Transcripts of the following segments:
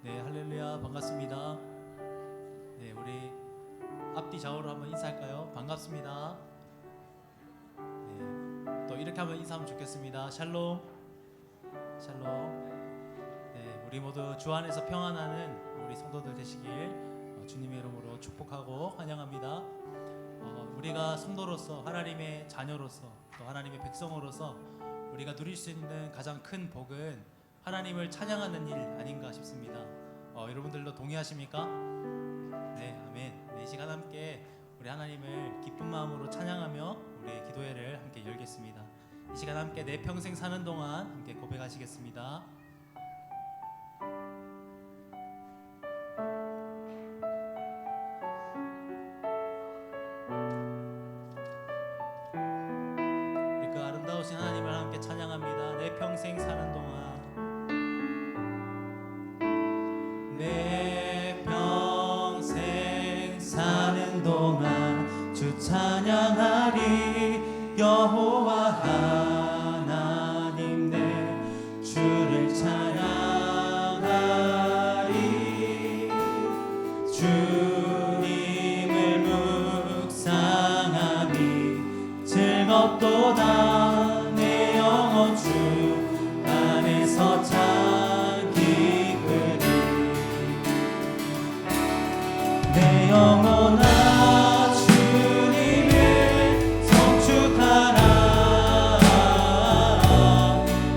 네, 할렐루야, 반갑습니다. 네, 우리 앞뒤 좌우로 한번 인사할까요? 반갑습니다. 네, 또 이렇게 한번 인사하면 좋겠습니다. 샬롬, 샬롬. 네, 우리 모두 주 안에서 평안하는 우리 성도들 되시길 주님의 이름으로 축복하고 환영합니다. 우리가 성도로서, 하나님의 자녀로서, 또 하나님의 백성으로서 우리가 누릴 수 있는 가장 큰 복은 하나님을 찬양하는 일 아닌가 싶습니다. 여러분들도 동의하십니까? 네, 아멘. 네, 이 시간 함께 우리 하나님을 기쁜 마음으로 찬양하며 우리의 기도회를 함께 열겠습니다. 이 시간 함께 내 평생 사는 동안 함께 고백하시겠습니다. 우리 그 아름다우신 하나님을 함께 찬양합니다. 내 평생 사는 동안, 내 평생 사는 동안 주 찬양하리. 여호와 하나님 내 주를 찬양하리. 주님을 묵상하니 즐겁도다. 내 영혼 주 안에서 내 영혼아 주님을 성축하라.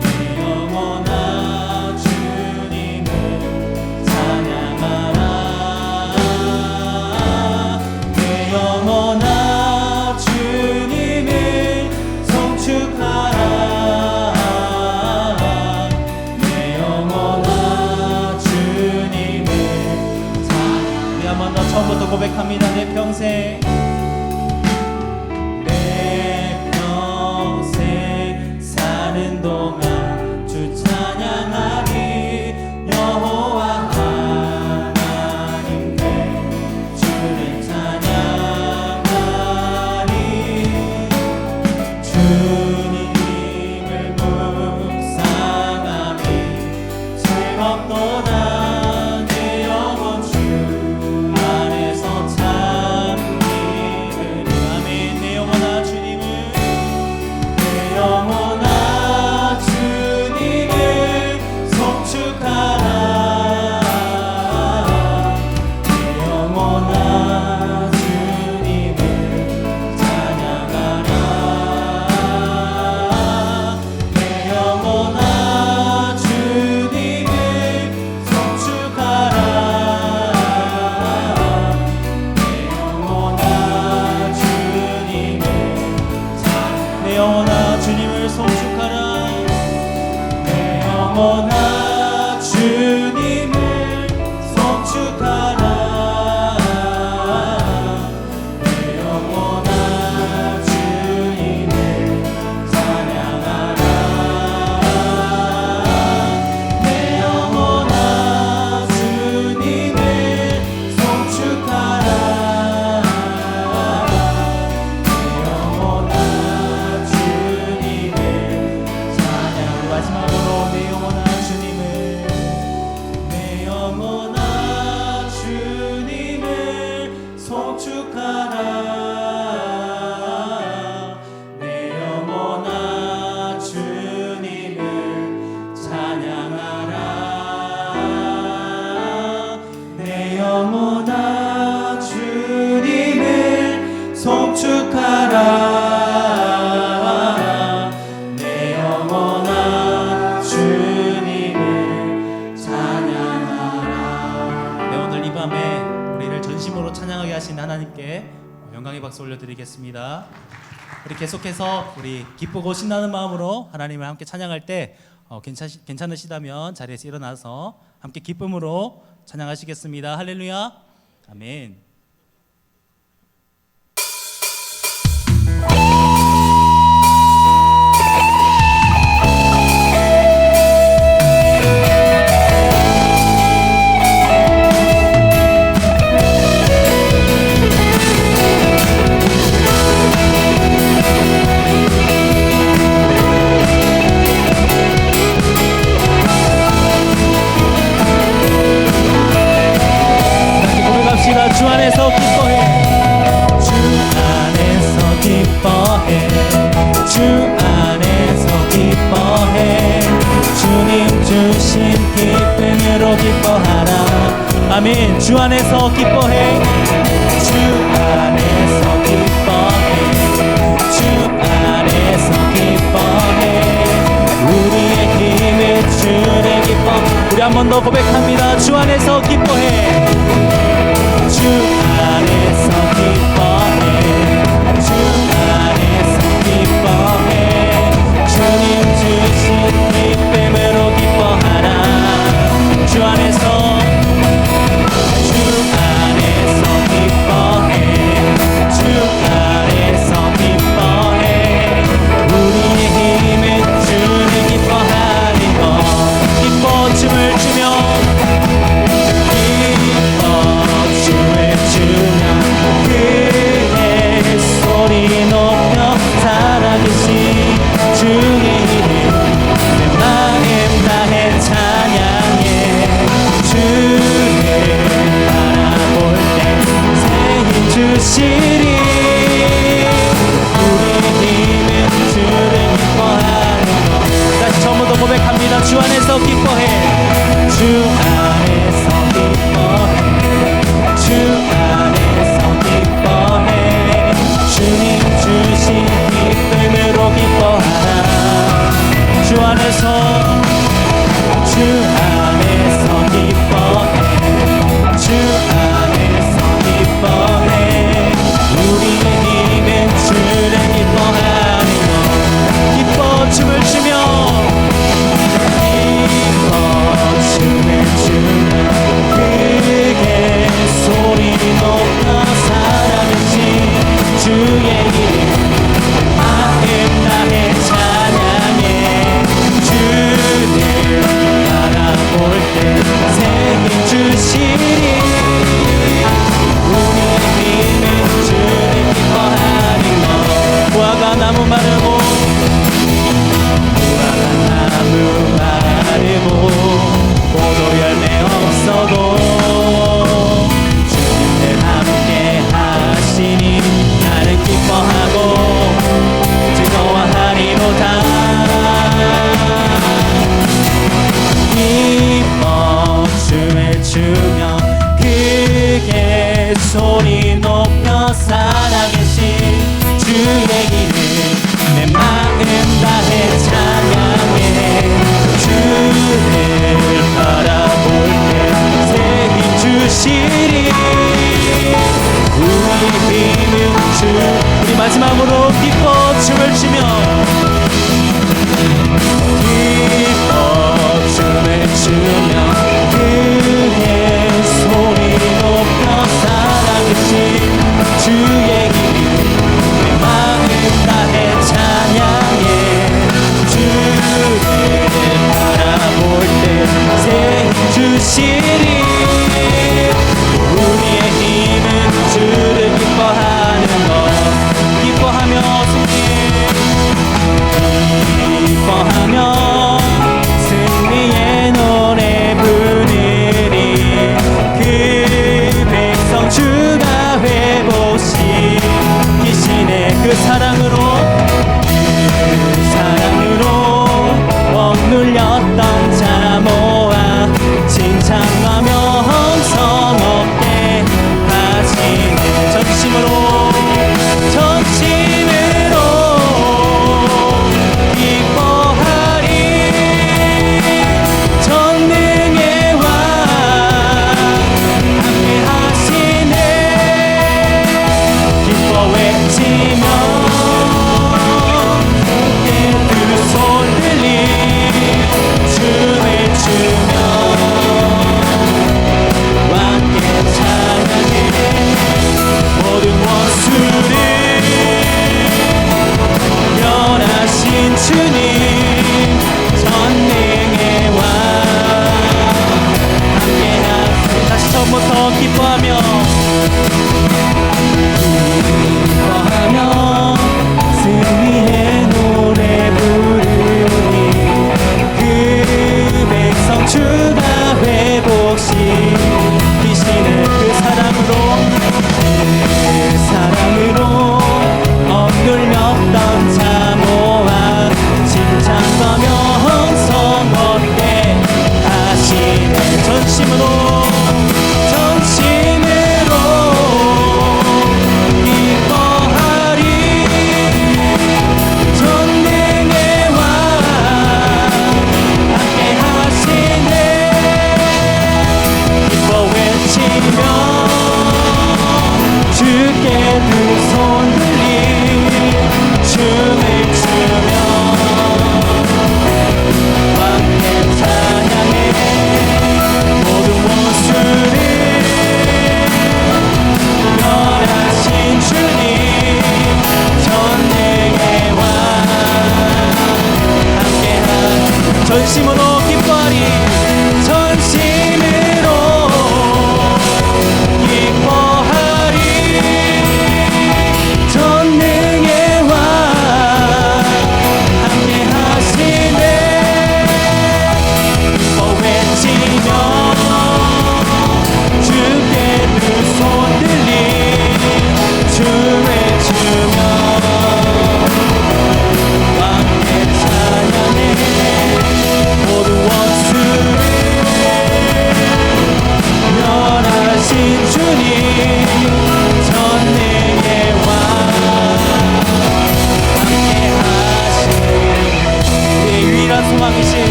내 영혼아 주님을 찬양하라. 내 영혼아 주님을 성축하라. 내 영혼아 주님을 한번 더 처음부터 고백합니다. 내 평생, 내 평생 사는 동안 주 찬양하리. 여호와 하나님 내 주를 찬양하리. 주님을 묵상하니 즐겁도다. 영혼아 주님을 송축하라. 내 영혼아 주님을 송축하라. 내 영혼아 주님을 찬양하라. 내 영혼아 주님을 송축하라. 마지막으로 내 영혼아 주님을 송축하라. 내 영혼아 주님을 찬양하라. 내 영혼아 주님을 송축하라. 진심으로 찬양하게 하신 하나님께 영광의 박수 올려드리겠습니다. 우리 계속해서 우리 기쁘고 신나는 마음으로 하나님을 함께 찬양할 때 괜찮으시다면 자리에서 일어나서 함께 기쁨으로 찬양하시겠습니다. 할렐루야, 아멘. 아멘. 주 안에서 기뻐해. 주 안에서 기뻐해. 주 안에서 기뻐해. 우리의 힘의 주를 기뻐. 우리 한 번 더 고백합니다. 주 안에서 기뻐해. 주 안에서 기뻐해. 주 안에서 기뻐해. 주님 주신 기쁨으로 기뻐하라. 주 안에서 기뻐해. 주 안에서 기뻐해. 우리의 힘의 주를 기뻐하는 것. 기뻐 춤을 추며 기뻐 춤을 추며 그의 소리 높여 살아계신 주의 이름 내 마음 다해 찬양해. 주를 바라볼 때 새 힘 주시리. 우리의 힘은 주를 기뻐하는 것. 다시 처음부터 고백합니다. 주 안에서 기뻐해. 주 안에서 기뻐해. 주 안에서 기뻐해. 주님 주신 기쁨으로 기뻐하라. 주 안에서 주 안에서 기뻐해. 주 안에서 기뻐해. 우리의 힘은 주를 기뻐하는 것. 기뻐 춤을 추며 기뻐 춤을 추며 크게 소리 높여 살아계신 주의 이름 마음 다해 찬양해. 주를 바라볼 때 새 힘 주시리. 우리의 힘은 주를 기뻐하는 것. 무화과 나무 마르고 무화과 나무 마르고 포도 열매 없어도 주님들 함께 하시니 나를 기뻐하고 즐거워하리로다. 기뻐 춤을 추며 크게 소리 높여 살아계신 주의 이름 내 마음 다해 찬양해. 주를 바라볼 때 새 힘 주시리. 우리 힘은 주. 우리 마지막으로 기뻐 춤을 추며 기뻐 춤을 추며 그의 소리 높여 살아계신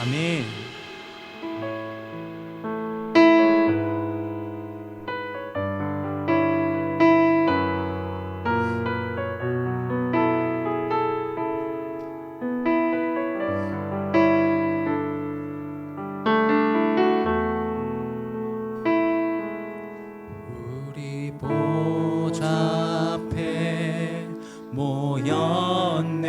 아멘. 우리 보좌 앞에 모였네.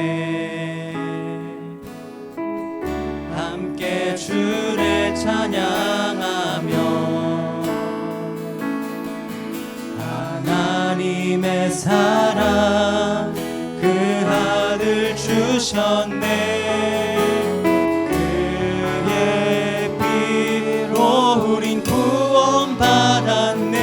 함께 주를 찬양하며 하나님의 사랑 그 아들 주셨네. 그의 피로 우린 구원받았네.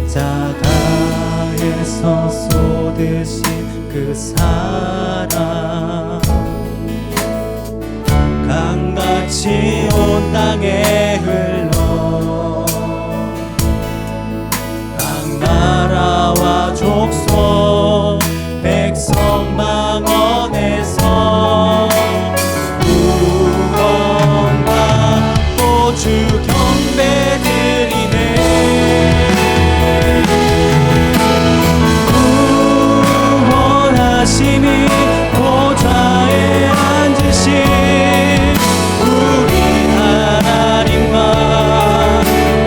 십자가에서 쏟으신 그 사랑 강같이 온 땅에 흘러 각 나라와 족속 백성 망원에서 구원받고 주 경배드리네. 구원하심이 보좌에 앉으신 우리 하나님과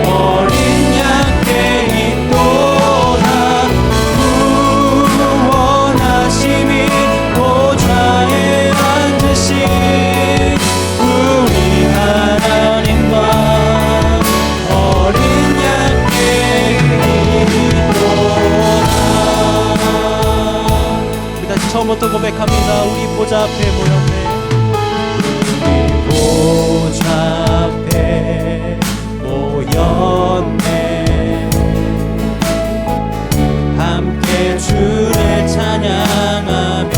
어린 양 떼이 또한 구원하심이 보좌에 앉으신 우리 하나님과 어린 양 떼이 또한. 우리 다시 처음부터 고백합니다. 우리 보좌 앞에 모였네. 보좌 앞에 모였네. 함께 주를 찬양하며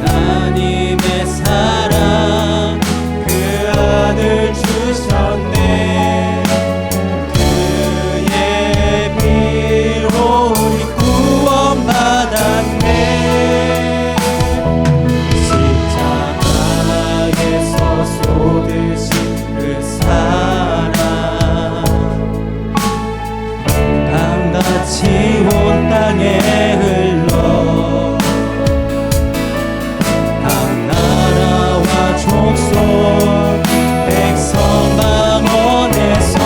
하나님의 사랑 그 아들 주셨네. 그의 피로 우리 구원받았네. 쏟으신 그 사랑 강같이 온 땅에 흘러 각 나라와 족속 백성 망원에서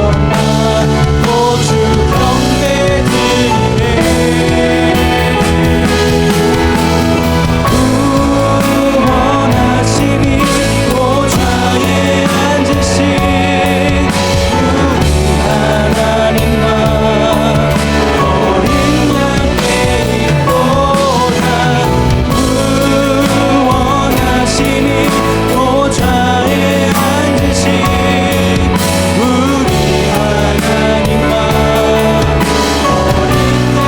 구원받고 주 경배드리네. 구원하심이 보좌에 앉으신 우리 하나님과 어린 양 떼이 또한 구원하심이 보좌에 앉으신 우리 하나님과 어린 양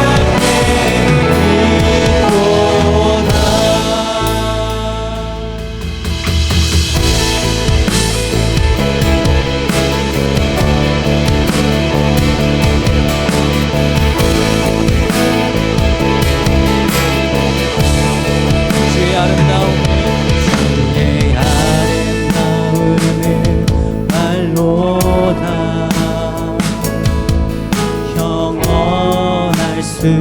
떼이 또한. 주의 아름다움은 말로다 형언할 수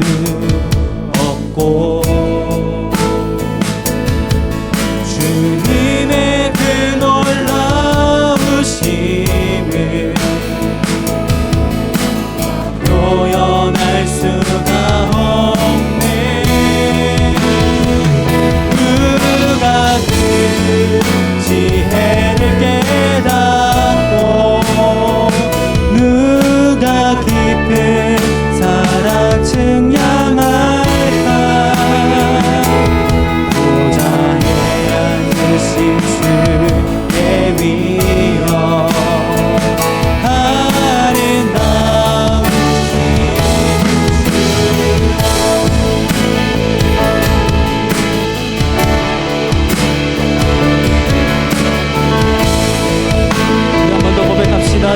없고 주님의 그 놀라우심을 표현할 수가 없네. 누가 그 지혜를 깨닫고 누가 깊은 사랑 증량할까. 보좌에 앉으신 주의 위엄 아름다우신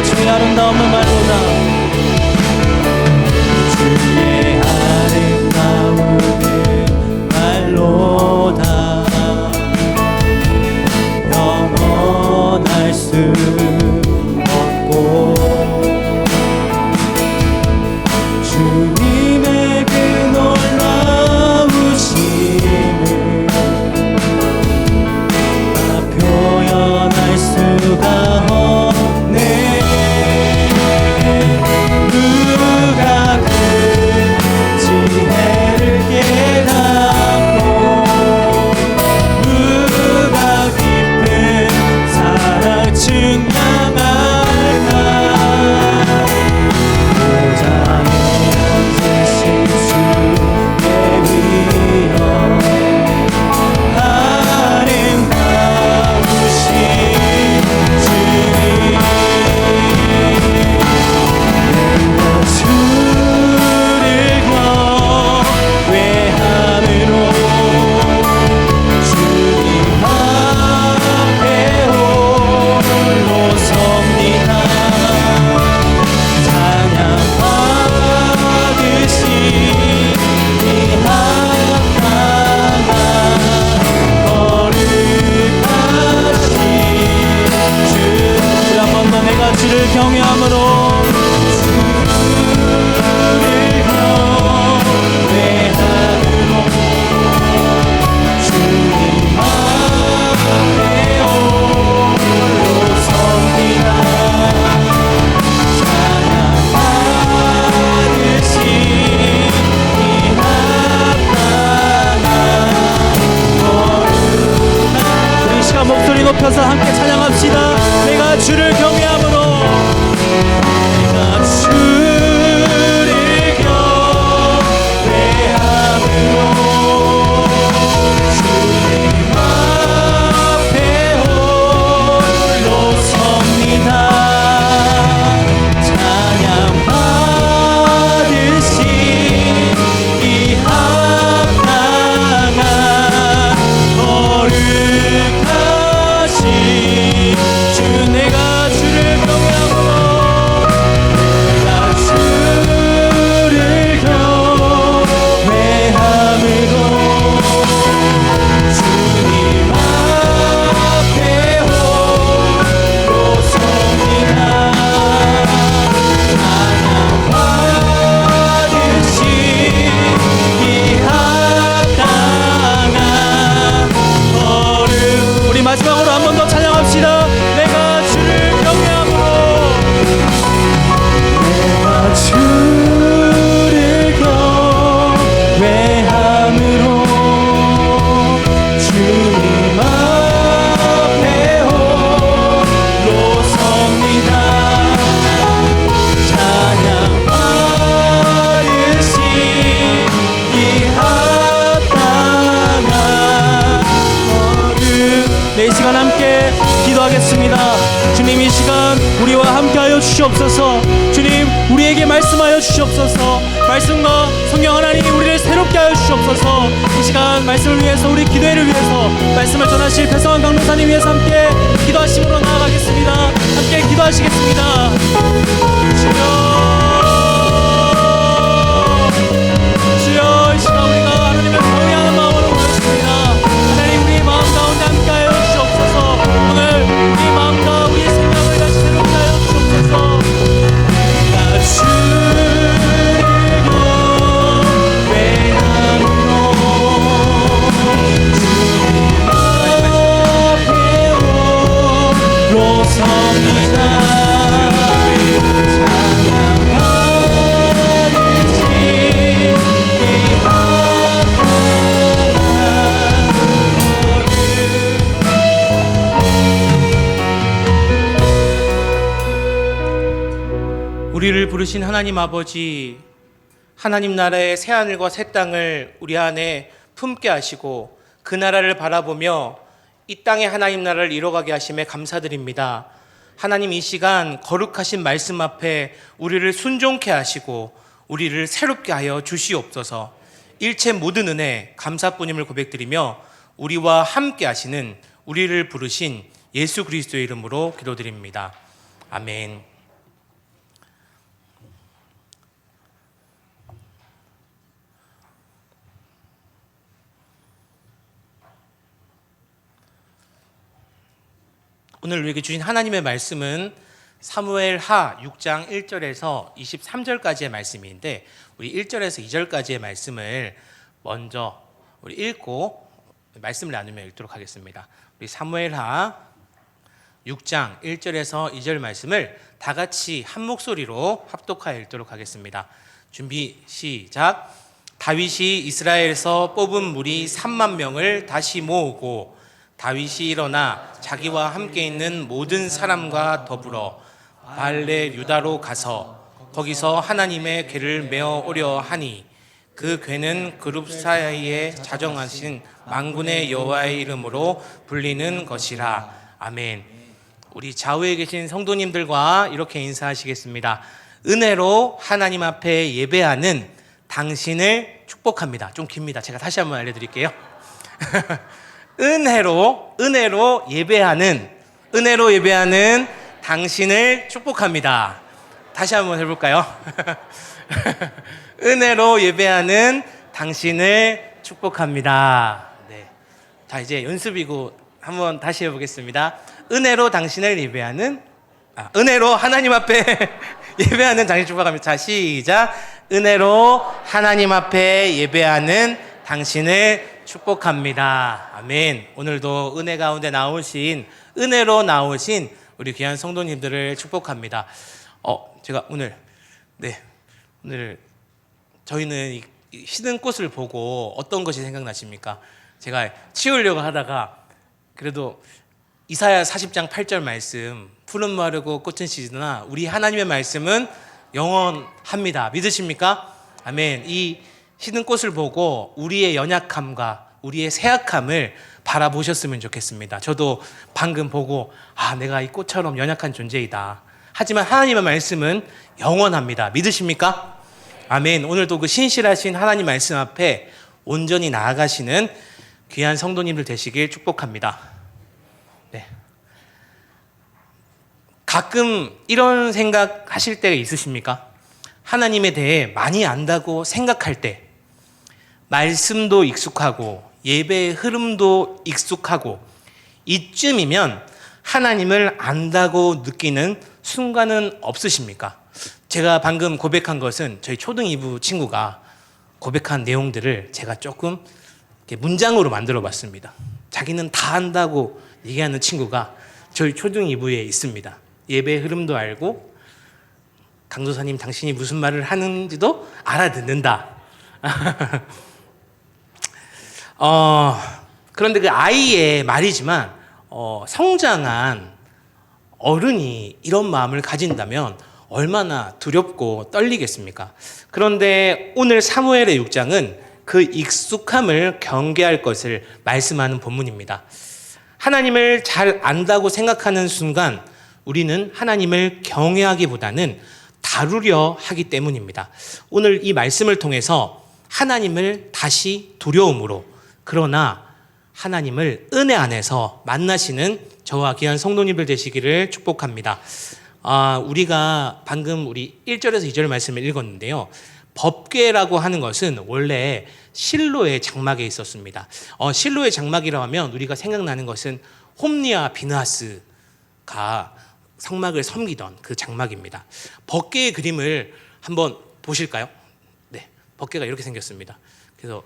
주의 아름다움을 말로다. 주의 경외함으로 목소리 높여서 함께 찬양합시다. 내가 주를 경외함으로, 내가 주를 경외함으로 주님 앞에 홀로 섭니다. 찬양 받으신 이 합당한 거룩한 주, 내가 주를 경외함으로, 내가 주를 경외함으로 주님 앞에 홀로 섭니다. 찬양 받으신 이 합당한 거룩. 우리 마지막으로 한 번 더 찬양합시다. 내가 주를 경외함으로, 내가 주를 경외함으로 주님 앞에 홀로 섭니다. 찬양 받으신 이 합당한 거룩. 네, 이 시간 함께 기도하겠습니다. 주님, 이 시간 우리와 함께하여 주시옵소서. 주님, 우리에게 말씀하여 주시옵소서. 말씀과 성령 하나님 우리를 새롭게 하여 주시옵소서. 이 시간 말씀을 위해서, 우리 기도회를 위해서, 말씀을 전하실 배성환 강론사님 위해서 함께 기도하심으로 나아가겠습니다. 함께 기도하시겠습니다. 주여, 이 시간 우리가 하나님을 경외하는 마음으로 모였습니다. 하나님, 우리 마음 가운데 함께하여 주시옵소서. 오늘 우리 마음과 우리 생각을 다시 새롭게 하여 주시옵소서. 내가 주를 경외함으로 주님 앞에 홀로 섭니다. 우리를 부르신 하나님 아버지, 하나님 나라의 새하늘과 새 땅을 우리 안에 품게 하시고 그 나라를 바라보며 이 땅의 하나님 나라를 이뤄가게 하심에 감사드립니다. 하나님, 이 시간 거룩하신 말씀 앞에 우리를 순종케 하시고 우리를 새롭게 하여 주시옵소서. 일체 모든 은혜 감사뿐임을 고백드리며 우리와 함께 하시는 우리를 부르신 예수 그리스도의 이름으로 기도드립니다. 아멘. 오늘 우리에게 주신 하나님의 말씀은 사무엘하 6장 1절에서 23절까지의 말씀인데, 우리 1절에서 2절까지의 말씀을 먼저 우리 읽고 말씀을 나누며 읽도록 하겠습니다. 우리 사무엘하 6장 1절에서 2절 말씀을 다 같이 한 목소리로 합독하여 읽도록 하겠습니다. 준비 시작. 다윗이 이스라엘에서 뽑은 무리 3만 명을 다시 모으고 다윗이 일어나 자기와 함께 있는 모든 사람과 더불어 발레 유다로 가서 거기서 하나님의 궤를 메어 오려 하니 그 궤는 그룹 사이에 자정하신 만군의 여호와의 이름으로 불리는 것이라. 아멘. 우리 좌우에 계신 성도님들과 이렇게 인사하시겠습니다. 은혜로 하나님 앞에 예배하는 당신을 축복합니다. 좀 깁니다. 제가 다시 한번 알려드릴게요. 은혜로 예배하는 당신을 축복합니다. 다시 한번 해볼까요? 은혜로 예배하는 당신을 축복합니다. 네. 자, 이제 연습이고 한번 다시 해보겠습니다. 은혜로 당신을 예배하는 은혜로 하나님 앞에 예배하는 당신 축복합니다. 자, 시작. 은혜로 하나님 앞에 예배하는 당신을 축복합니다. 아멘. 오늘도 은혜 가운데 나오신, 은혜로 나오신 우리 귀한 성도님들을 축복합니다. 제가 오늘 저희는 이 시든 꽃을 보고 어떤 것이 생각나십니까? 제가 치우려고 하다가 그래도 이사야 40장 8절 말씀, 푸른 마르고 꽃은 시드나 우리 하나님의 말씀은 영원합니다. 믿으십니까? 아멘. 이 시든 꽃을 보고 우리의 연약함과 우리의 쇠약함을 바라보셨으면 좋겠습니다. 저도 방금 보고 내가 이 꽃처럼 연약한 존재이다. 하지만 하나님의 말씀은 영원합니다. 믿으십니까? 아멘. 오늘도 그 신실하신 하나님 말씀 앞에 온전히 나아가시는 귀한 성도님들 되시길 축복합니다. 네. 가끔 이런 생각 하실 때가 있으십니까? 하나님에 대해 많이 안다고 생각할 때, 말씀도 익숙하고 예배의 흐름도 익숙하고 이쯤이면 하나님을 안다고 느끼는 순간은 없으십니까? 제가 방금 고백한 것은 저희 초등 2부 친구가 고백한 내용들을 제가 조금 이렇게 문장으로 만들어 봤습니다. 자기는 다 안다고 얘기하는 친구가 저희 초등 2부에 있습니다. 예배의 흐름도 알고 강도사님 당신이 무슨 말을 하는지도 알아듣는다. 그런데 그 아이의 말이지만 성장한 어른이 이런 마음을 가진다면 얼마나 두렵고 떨리겠습니까? 그런데 오늘 사무엘의 6장은 그 익숙함을 경계할 것을 말씀하는 본문입니다. 하나님을 잘 안다고 생각하는 순간 우리는 하나님을 경외하기보다는 다루려 하기 때문입니다. 오늘 이 말씀을 통해서 하나님을 다시 두려움으로, 그러나 하나님을 은혜 안에서 만나시는 저와 귀한 성도님들 되시기를 축복합니다. 우리가 방금 우리 1절에서 2절 말씀을 읽었는데요. 법궤라고 하는 것은 원래 실로의 장막에 있었습니다. 실로의 장막이라고 하면 우리가 생각나는 것은 홈리와 비느하스가 성막을 섬기던 그 장막입니다. 법궤의 그림을 한번 보실까요? 네, 법궤가 이렇게 생겼습니다. 그래서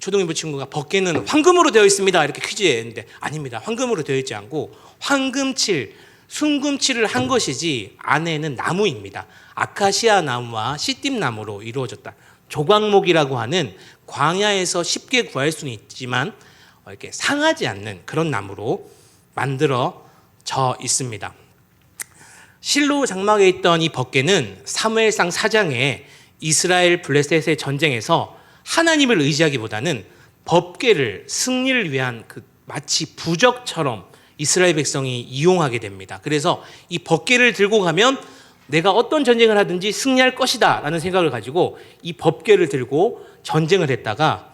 초등일부 친구가 법궤는 황금으로 되어 있습니다. 이렇게 퀴즈에 했는데 아닙니다. 황금으로 되어 있지 않고 황금칠, 순금칠을 한 것이지 안에는 나무입니다. 아카시아 나무와 시띠 나무로 이루어졌다. 조광목이라고 하는 광야에서 쉽게 구할 수는 있지만 이렇게 상하지 않는 그런 나무로 만들어져 있습니다. 실로 장막에 있던 이 법궤는 사무엘상 4장에 이스라엘 블레셋의 전쟁에서 하나님을 의지하기보다는 법궤를 승리를 위한 그 마치 부적처럼 이스라엘 백성이 이용하게 됩니다. 그래서 이 법궤를 들고 가면 내가 어떤 전쟁을 하든지 승리할 것이다 라는 생각을 가지고 이 법궤를 들고 전쟁을 했다가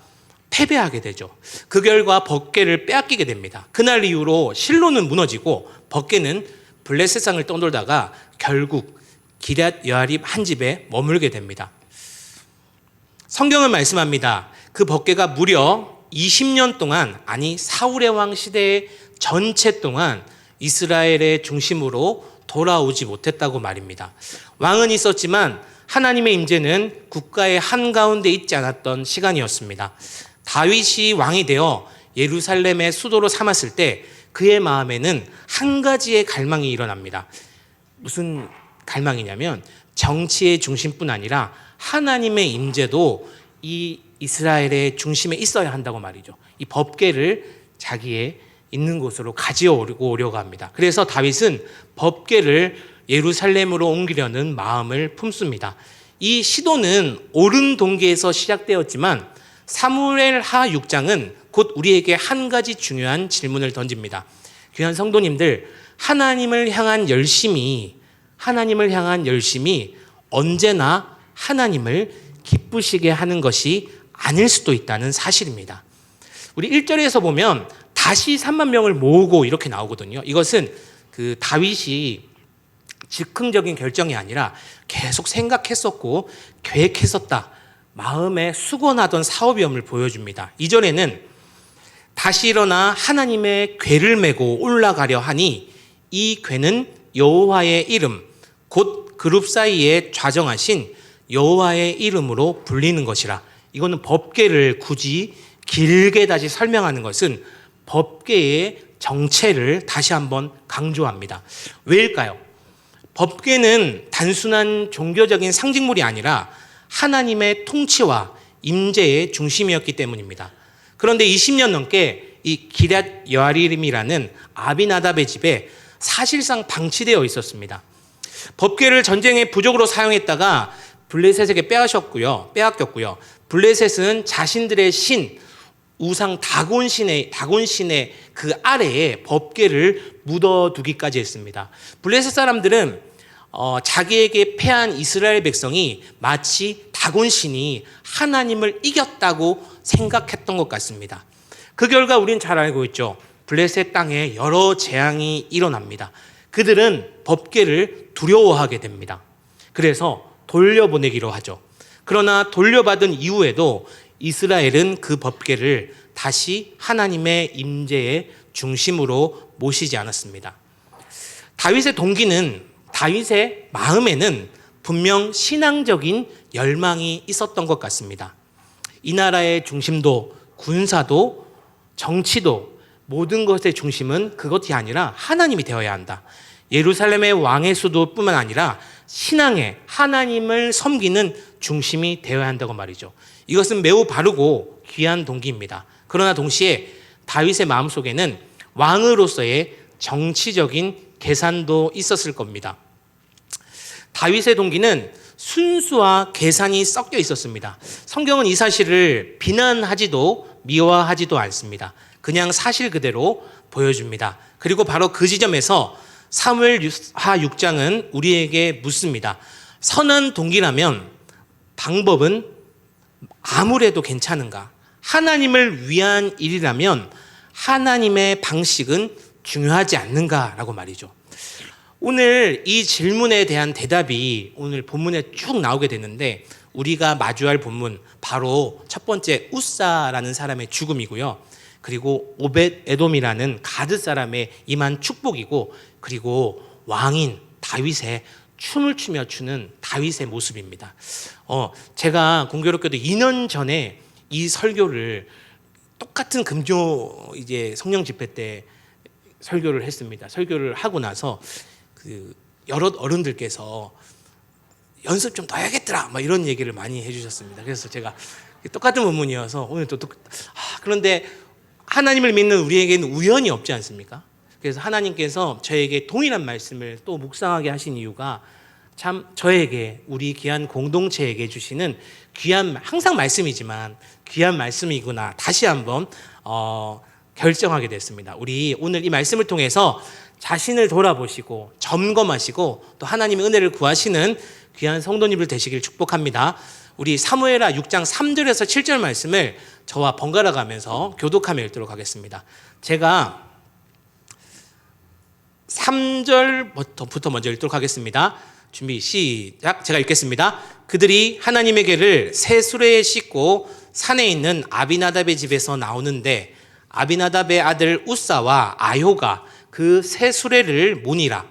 패배하게 되죠. 그 결과 법궤를 빼앗기게 됩니다. 그날 이후로 실로는 무너지고 법궤는 블레셋 상을 떠돌다가 결국 기럇 여아립 한 집에 머물게 됩니다. 성경은 말씀합니다. 그 법궤가 무려 20년 동안, 아니 사울의 왕 시대 전체 동안 이스라엘의 중심으로 돌아오지 못했다고 말입니다. 왕은 있었지만 하나님의 임재는 국가의 한가운데 있지 않았던 시간이었습니다. 다윗이 왕이 되어 예루살렘의 수도로 삼았을 때 그의 마음에는 한 가지의 갈망이 일어납니다. 무슨 갈망이냐면 정치의 중심뿐 아니라 하나님의 임재도 이 이스라엘의 중심에 있어야 한다고 말이죠. 이 법궤를 자기의 있는 곳으로 가져오려고 합니다. 그래서 다윗은 법궤를 예루살렘으로 옮기려는 마음을 품습니다. 이 시도는 옳은 동기에서 시작되었지만 사무엘하 6장은 곧 우리에게 한 가지 중요한 질문을 던집니다. 귀한 성도님들, 하나님을 향한 열심이 언제나 하나님을 기쁘시게 하는 것이 아닐 수도 있다는 사실입니다. 우리 1절에서 보면 다시 3만 명을 모으고 이렇게 나오거든요. 이것은 그 다윗이 즉흥적인 결정이 아니라 계속 생각했었고 계획했었다. 마음에 숙원하던 사업이음을 보여줍니다. 2절에는 다시 일어나 하나님의 궤를 메고 올라가려 하니 이 궤는 여호와의 이름, 곧 그룹 사이에 좌정하신 여호와의 이름으로 불리는 것이라. 이거는 법궤를 굳이 길게 다시 설명하는 것은 법궤의 정체를 다시 한번 강조합니다. 왜일까요? 법궤는 단순한 종교적인 상징물이 아니라 하나님의 통치와 임재의 중심이었기 때문입니다. 그런데 20년 넘게 이 기럇 여아림이라는 아비나답의 집에 사실상 방치되어 있었습니다. 법궤를 전쟁의 부적으로 사용했다가 블레셋에게 빼앗겼고요. 블레셋은 자신들의 신, 우상 다곤신의 그 아래에 법궤를 묻어두기까지 했습니다. 블레셋 사람들은 자기에게 패한 이스라엘 백성이 마치 다곤신이 하나님을 이겼다고 생각했던 것 같습니다. 그 결과 우린 잘 알고 있죠. 블레셋 땅에 여러 재앙이 일어납니다. 그들은 법궤를 두려워하게 됩니다. 그래서 돌려보내기로 하죠. 그러나 돌려받은 이후에도 이스라엘은 그 법궤를 다시 하나님의 임재의 중심으로 모시지 않았습니다. 다윗의 동기는, 다윗의 마음에는 분명 신앙적인 열망이 있었던 것 같습니다. 이 나라의 중심도, 군사도, 정치도, 모든 것의 중심은 그것이 아니라 하나님이 되어야 한다. 예루살렘의 왕의 수도뿐만 아니라 신앙의 하나님을 섬기는 중심이 되어야 한다고 말이죠. 이것은 매우 바르고 귀한 동기입니다. 그러나 동시에 다윗의 마음속에는 왕으로서의 정치적인 계산도 있었을 겁니다. 다윗의 동기는 순수와 계산이 섞여 있었습니다. 성경은 이 사실을 비난하지도 미화하지도 않습니다. 그냥 사실 그대로 보여줍니다. 그리고 바로 그 지점에서 사무엘하 6장은 우리에게 묻습니다. 선한 동기라면 방법은 아무래도 괜찮은가? 하나님을 위한 일이라면 하나님의 방식은 중요하지 않는가라고 말이죠. 오늘 이 질문에 대한 대답이 오늘 본문에 쭉 나오게 되는데, 우리가 마주할 본문 바로 첫 번째 우사라는 사람의 죽음이고요. 그리고 오벳 에돔이라는 가드 사람의 임한 축복이고, 그리고 왕인 다윗의 춤을 추며 추는 다윗의 모습입니다. 제가 공교롭게도 2년 전에 이 설교를 똑같은 금요 이제 성령 집회 때 설교를 했습니다. 설교를 하고 나서 여러 어른들께서 연습 좀 더 해야겠더라, 막 이런 얘기를 많이 해주셨습니다. 그래서 제가 똑같은 본문이어서 오늘 그런데 하나님을 믿는 우리에게는 우연이 없지 않습니까? 그래서 하나님께서 저에게 동일한 말씀을 또 묵상하게 하신 이유가 참 저에게, 우리 귀한 공동체에게 주시는 귀한, 항상 말씀이지만 귀한 말씀이구나 다시 한번 결정하게 됐습니다. 우리 오늘 이 말씀을 통해서 자신을 돌아보시고 점검하시고 또 하나님의 은혜를 구하시는 귀한 성도님들 되시길 축복합니다. 우리 사무엘하 6장 3절에서 7절 말씀을 저와 번갈아 가면서 교독하며 읽도록 하겠습니다. 제가 3절부터 먼저 읽도록 하겠습니다. 준비 시작. 제가 읽겠습니다. 그들이 하나님에게를 새 수레에 싣고 산에 있는 아비나답의 집에서 나오는데 아비나답의 아들 우사와 아효가 그 새 수레를 모니라.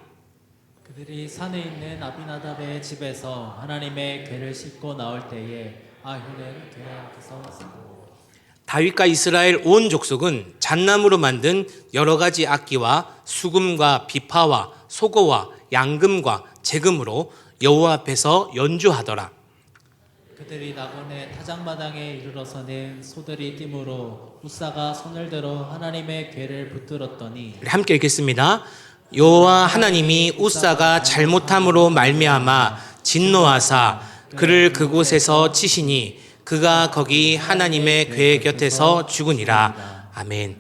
그들이 산에 있는 아비나답의 집에서 하나님의 궤를 싣고 나올 때에 아효는 궤 앞에서 서고. 다윗과 이스라엘 온 족속은 잣나무로 만든 여러 가지 악기와 수금과 비파와 소고와 양금과 재금으로 여호와 앞에서 연주하더라. 그들이 나곤의 타작마당에 이르러서는 소들이 뛰므로 우사가 손을 들어 하나님의 궤를 붙들었더니. 함께 읽겠습니다. 여호와 하나님이 우사가 잘못함으로 말미암아 진노하사 그를 그곳에서 치시니 그가 거기 하나님의 궤 곁에서 죽으니라. 아멘.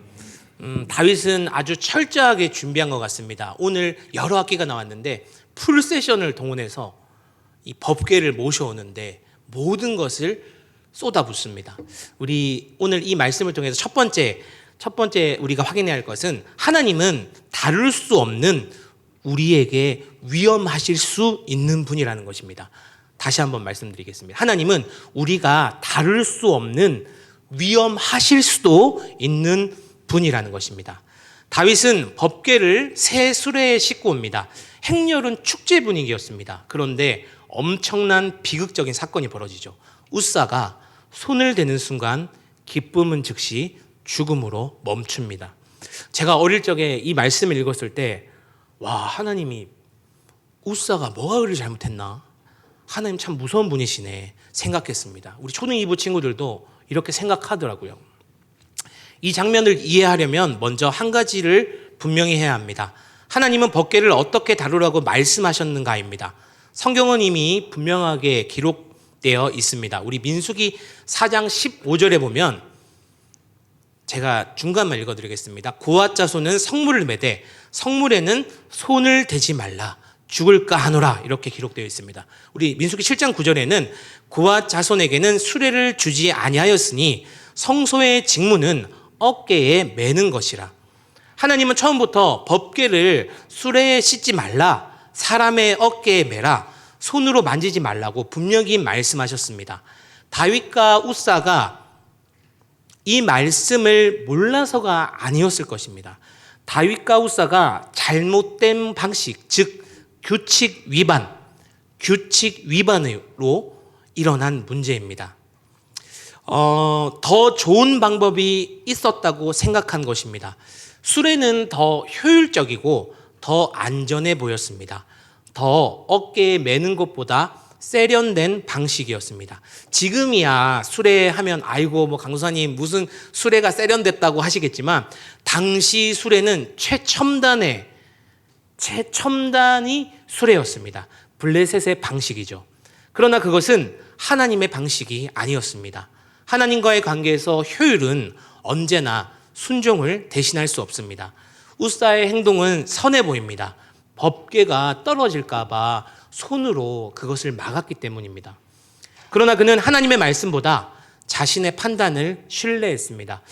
다윗은 아주 철저하게 준비한 것 같습니다. 오늘 여러 악기가 나왔는데 풀 세션을 동원해서 이 법궤를 모셔오는데 모든 것을 쏟아붓습니다. 우리 오늘 이 말씀을 통해서 첫 번째 우리가 확인해야 할 것은 하나님은 다룰 수 없는 우리에게 위험하실 수 있는 분이라는 것입니다. 다시 한번 말씀드리겠습니다. 하나님은 우리가 다룰 수 없는 위험하실 수도 있는 분이라는 것입니다. 다윗은 법궤를 새 수레에 싣고 옵니다. 행렬은 축제 분위기였습니다. 그런데 엄청난 비극적인 사건이 벌어지죠. 웃사가 손을 대는 순간 기쁨은 즉시 죽음으로 멈춥니다. 제가 어릴 적에 이 말씀을 읽었을 때 와, 하나님이 웃사가 뭐가 그리 잘못했나? 하나님 참 무서운 분이시네 생각했습니다. 우리 초등 2부 친구들도 이렇게 생각하더라고요. 이 장면을 이해하려면 먼저 한 가지를 분명히 해야 합니다. 하나님은 법궤를 어떻게 다루라고 말씀하셨는가입니다. 성경은 이미 분명하게 기록되어 있습니다. 우리 민수기 4장 15절에 보면 제가 중간만 읽어드리겠습니다. 고앗 자손은 성물을 매되 성물에는 손을 대지 말라 죽을까 하노라 이렇게 기록되어 있습니다. 우리 민수기 7장 9절에는 고앗 자손에게는 수레를 주지 아니하였으니 성소의 직무는 어깨에 매는 것이라. 하나님은 처음부터 법궤를 수레에 싣지 말라, 사람의 어깨에 매라, 손으로 만지지 말라고 분명히 말씀하셨습니다. 다윗과 웃사가 이 말씀을 몰라서가 아니었을 것입니다. 다윗과 웃사가 잘못된 방식, 즉 규칙 위반으로 일어난 문제입니다. 더 좋은 방법이 있었다고 생각한 것입니다. 수레는 더 효율적이고 더 안전해 보였습니다. 더 어깨에 매는 것보다 세련된 방식이었습니다. 지금이야 수레 하면 아이고 뭐 강도사님 무슨 수레가 세련됐다고 하시겠지만 당시 수레는 최첨단이 수레였습니다. 블레셋의 방식이죠. 그러나 그것은 하나님의 방식이 아니었습니다. 하나님과의 관계에서 효율은 언제나 순종을 대신할 수 없습니다. 웃사의 행동은 선해 보입니다. 법궤가 떨어질까 봐 손으로 그것을 막았기 때문입니다. 그러나 그는 하나님의 말씀보다 자신의 판단을 신뢰했습니다.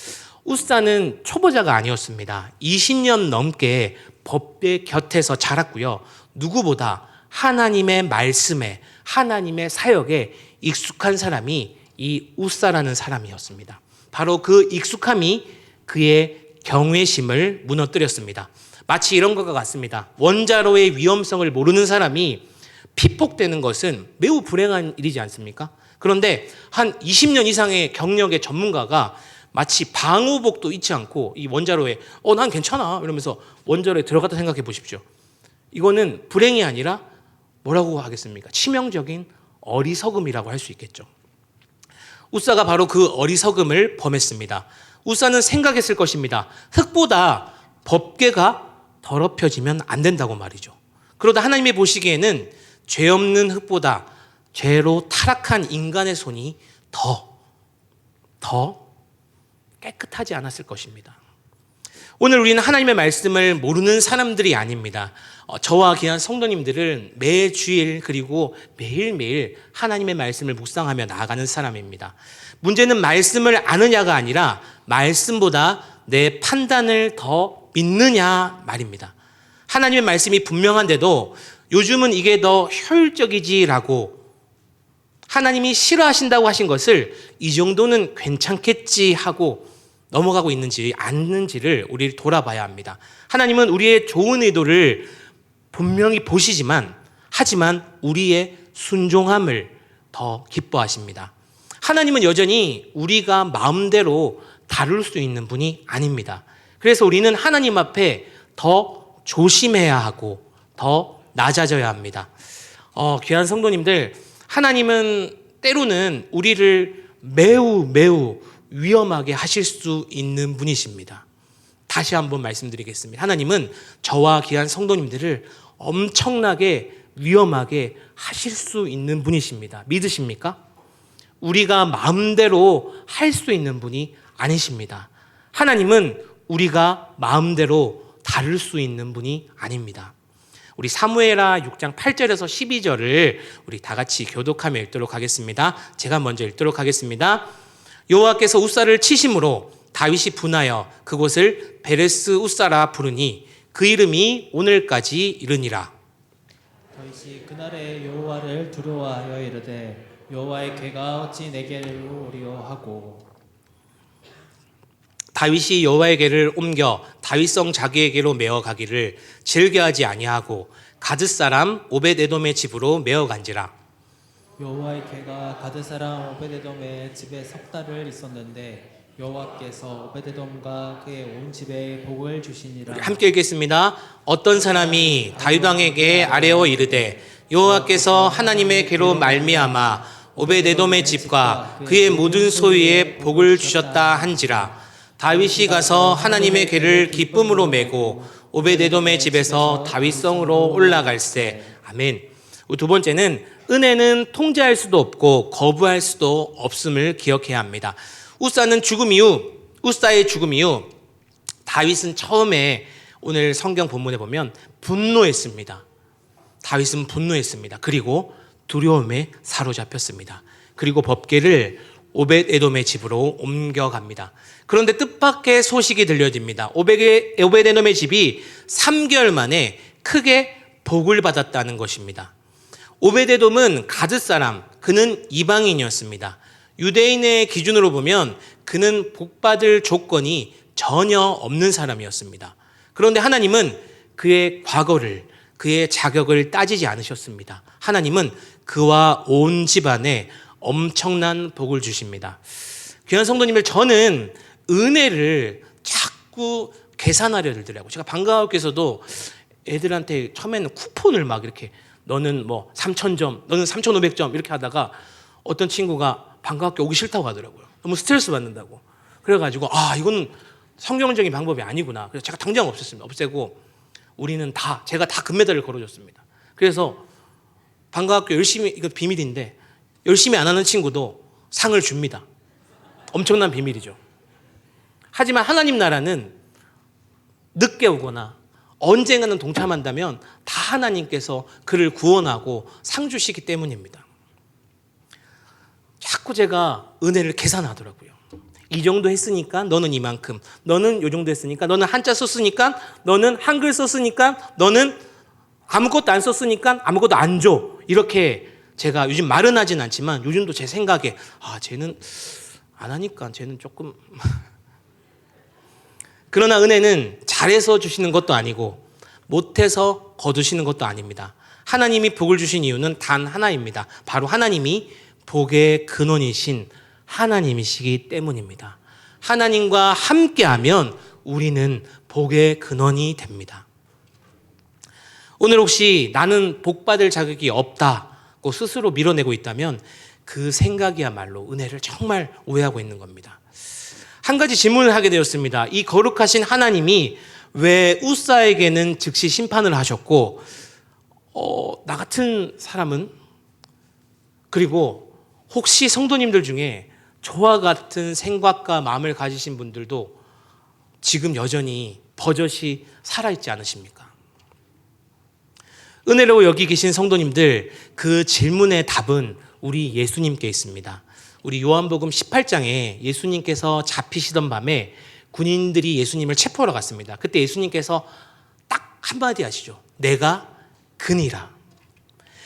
웃사는 초보자가 아니었습니다. 20년 넘게 법궤 곁에서 자랐고요. 누구보다 하나님의 말씀에, 하나님의 사역에 익숙한 사람이 이 웃사라는 사람이었습니다. 바로 그 익숙함이 그의 경외심을 무너뜨렸습니다. 마치 이런 것과 같습니다. 원자로의 위험성을 모르는 사람이 피폭되는 것은 매우 불행한 일이지 않습니까? 그런데 한 20년 이상의 경력의 전문가가 마치 방호복도 잊지 않고 이 원자로에 난 괜찮아 이러면서 원자로에 들어갔다 생각해 보십시오. 이거는 불행이 아니라 뭐라고 하겠습니까? 치명적인 어리석음이라고 할 수 있겠죠. 웃사가 바로 그 어리석음을 범했습니다. 웃사는 생각했을 것입니다. 흙보다 법궤가 더럽혀지면 안 된다고 말이죠. 그러다 하나님이 보시기에는 죄 없는 흙보다 죄로 타락한 인간의 손이 더 깨끗하지 않았을 것입니다. 오늘 우리는 하나님의 말씀을 모르는 사람들이 아닙니다. 저와 귀한 성도님들은 매주일 그리고 매일매일 하나님의 말씀을 묵상하며 나아가는 사람입니다. 문제는 말씀을 아느냐가 아니라 말씀보다 내 판단을 더 믿느냐 말입니다. 하나님의 말씀이 분명한데도 요즘은 이게 더 효율적이지라고 하나님이 싫어하신다고 하신 것을 이 정도는 괜찮겠지 하고 넘어가고 있는지 않는지를 우리 돌아봐야 합니다. 하나님은 우리의 좋은 의도를 분명히 보시지만 하지만 우리의 순종함을 더 기뻐하십니다. 하나님은 여전히 우리가 마음대로 다룰 수 있는 분이 아닙니다. 그래서 우리는 하나님 앞에 더 조심해야 하고 더 낮아져야 합니다. 귀한 성도님들, 하나님은 때로는 우리를 매우 위험하게 하실 수 있는 분이십니다. 다시 한번 말씀드리겠습니다. 하나님은 저와 귀한 성도님들을 엄청나게 위험하게 하실 수 있는 분이십니다. 믿으십니까? 우리가 마음대로 할 수 있는 분이 아니십니다. 하나님은 우리가 마음대로 다룰 수 있는 분이 아닙니다. 우리 사무엘하 6장 8절에서 12절을 우리 다 같이 교독하며 읽도록 하겠습니다. 제가 먼저 읽도록 하겠습니다. 여호와께서 웃사를 치심으로 다윗이 분하여 그곳을 베레스 웃사라 부르니 그 이름이 오늘까지 이르니라. 다윗이 그날에 여호와를 두려워하여 이르되 여호와의 궤가 어찌 내게로 오리요 하고 다윗이 여호와의 궤를 옮겨 다윗성 자기에게로 메어 가기를 즐겨하지 아니하고 가드 사람 오벳에돔의 집으로 메어간지라. 여호와의 궤가 가드 사람 오베데돔의 집에 석 달을 있었는데 여호와께서 오베데돔과 그의 온 집에 복을 주시니라. 함께 읽겠습니다. 어떤 사람이 다윗 왕에게 아뢰어 이르되 여호와께서 하나님의 궤로 말미암아 오벳에돔의 집과 그의 모든 소유에 복을 주셨다 한지라. 다윗이 가서 하나님의 궤를 기쁨으로 메고 오벳에돔의 집에서 다윗성으로 올라갈세. 아멘. 두 번째는 은혜는 통제할 수도 없고 거부할 수도 없음을 기억해야 합니다. 우사의 죽음 이후 다윗은 처음에 오늘 성경 본문에 보면 분노했습니다. 다윗은 분노했습니다. 그리고 두려움에 사로잡혔습니다. 그리고 법궤를 오벳에돔의 집으로 옮겨갑니다. 그런데 뜻밖의 소식이 들려집니다. 오벳에돔의 집이 3개월 만에 크게 복을 받았다는 것입니다. 오벳에돔은 가드 사람, 그는 이방인이었습니다. 유대인의 기준으로 보면 그는 복받을 조건이 전혀 없는 사람이었습니다. 그런데 하나님은 그의 과거를, 그의 자격을 따지지 않으셨습니다. 하나님은 그와 온 집안에 엄청난 복을 주십니다. 귀한 성도님들, 저는 은혜를 자꾸 계산하려 들더라고요. 제가 방과학교에서도 애들한테 처음에는 쿠폰을 막 이렇게 너는 뭐 3,000점, 너는 3,500점 이렇게 하다가 어떤 친구가 방과학교 오기 싫다고 하더라고요. 너무 스트레스 받는다고. 그래가지고 이거는 성경적인 방법이 아니구나. 그래서 제가 당장 없애고 제가 다 금메달을 걸어줬습니다. 그래서 방과학교 열심히, 이거 비밀인데 열심히 안 하는 친구도 상을 줍니다. 엄청난 비밀이죠. 하지만 하나님 나라는 늦게 오거나 언젠가는 동참한다면 다 하나님께서 그를 구원하고 상 주시기 때문입니다. 자꾸 제가 은혜를 계산하더라고요. 이 정도 했으니까 너는 이만큼, 너는 이 정도 했으니까, 너는 한자 썼으니까, 너는 한글 썼으니까, 너는 아무것도 안 썼으니까 아무것도 안 줘. 이렇게 제가 요즘 말은 하진 않지만 요즘도 제 생각에 쟤는 안 하니까 쟤는 조금 그러나 은혜는 잘해서 주시는 것도 아니고 못해서 거두시는 것도 아닙니다. 하나님이 복을 주신 이유는 단 하나입니다. 바로 하나님이 복의 근원이신 하나님이시기 때문입니다. 하나님과 함께하면 우리는 복의 근원이 됩니다. 오늘 혹시 나는 복받을 자격이 없다고 스스로 밀어내고 있다면 그 생각이야말로 은혜를 정말 오해하고 있는 겁니다. 한 가지 질문을 하게 되었습니다. 이 거룩하신 하나님이 왜 우사에게는 즉시 심판을 하셨고 나 같은 사람은, 그리고 혹시 성도님들 중에 저와 같은 생각과 마음을 가지신 분들도 지금 여전히 버젓이 살아있지 않으십니까? 은혜로 여기 계신 성도님들, 그 질문의 답은 우리 예수님께 있습니다. 우리 요한복음 18장에 예수님께서 잡히시던 밤에 군인들이 예수님을 체포하러 갔습니다. 그때 예수님께서 딱 한마디 하시죠. 내가 그니라.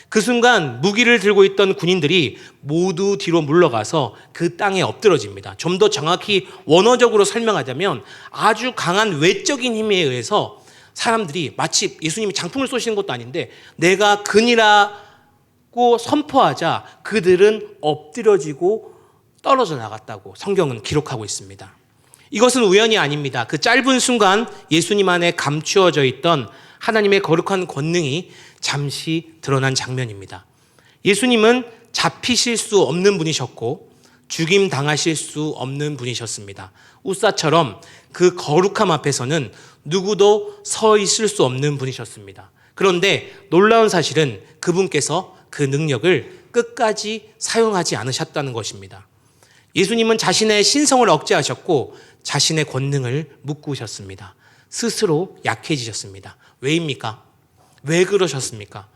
그 순간 무기를 들고 있던 군인들이 모두 뒤로 물러가서 그 땅에 엎드러집니다. 좀 더 정확히 원어적으로 설명하자면 아주 강한 외적인 힘에 의해서 사람들이 마치 예수님이 장풍을 쏘시는 것도 아닌데 내가 그니라고 선포하자 그들은 엎드려지고 떨어져 나갔다고 성경은 기록하고 있습니다. 이것은 우연이 아닙니다. 그 짧은 순간 예수님 안에 감추어져 있던 하나님의 거룩한 권능이 잠시 드러난 장면입니다. 예수님은 잡히실 수 없는 분이셨고 죽임 당하실 수 없는 분이셨습니다. 우사처럼 그 거룩함 앞에서는 누구도 서 있을 수 없는 분이셨습니다. 그런데 놀라운 사실은 그분께서 그 능력을 끝까지 사용하지 않으셨다는 것입니다. 예수님은 자신의 신성을 억제하셨고 자신의 권능을 묶으셨습니다. 스스로 약해지셨습니다. 왜입니까? 왜 그러셨습니까?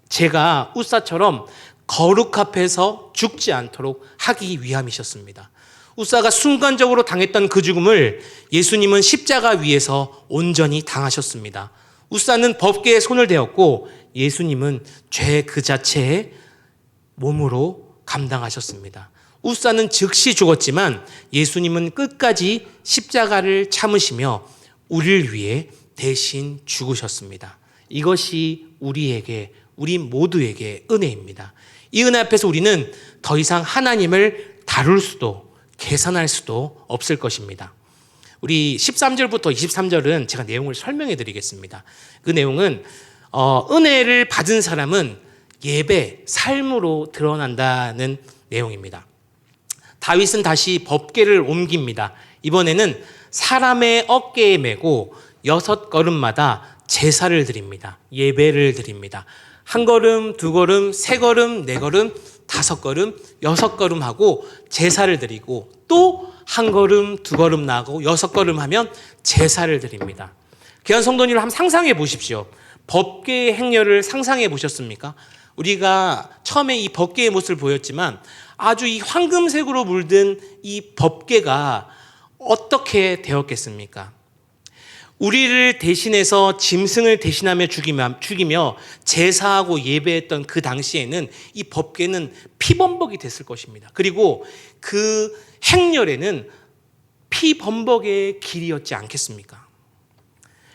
제가 우사처럼 거룩 앞에서 죽지 않도록 하기 위함이셨습니다. 우사가 순간적으로 당했던 그 죽음을 예수님은 십자가 위에서 온전히 당하셨습니다. 우사는 법궤에 손을 대었고 예수님은 죄 그 자체에 몸으로 감당하셨습니다. 우사는 즉시 죽었지만 예수님은 끝까지 십자가를 참으시며 우리를 위해 대신 죽으셨습니다. 이것이 우리 모두에게 은혜입니다. 이 은혜 앞에서 우리는 더 이상 하나님을 다룰 수도 계산할 수도 없을 것입니다. 우리 13절부터 23절은 제가 내용을 설명해 드리겠습니다. 그 내용은 은혜를 받은 사람은 예배, 삶으로 드러난다는 내용입니다. 다윗은 다시 법궤를 옮깁니다. 이번에는 사람의 어깨에 메고 6걸음마다 제사를 드립니다. 예배를 드립니다. 1걸음, 2걸음, 3걸음, 4걸음, 5걸음, 6걸음 하고 제사를 드리고 또 1걸음, 2걸음 나가고 6걸음 하면 제사를 드립니다. 귀한 성도님을 한번 상상해 보십시오. 법궤의 행렬을 상상해 보셨습니까? 우리가 처음에 이 법궤의 모습을 보였지만 아주 이 황금색으로 물든 이 법궤가 어떻게 되었겠습니까? 우리를 대신해서 짐승을 대신하며 죽이며 제사하고 예배했던 그 당시에는 이 법궤는 피범벅이 됐을 것입니다. 그리고 그 행렬에는 피범벅의 길이었지 않겠습니까?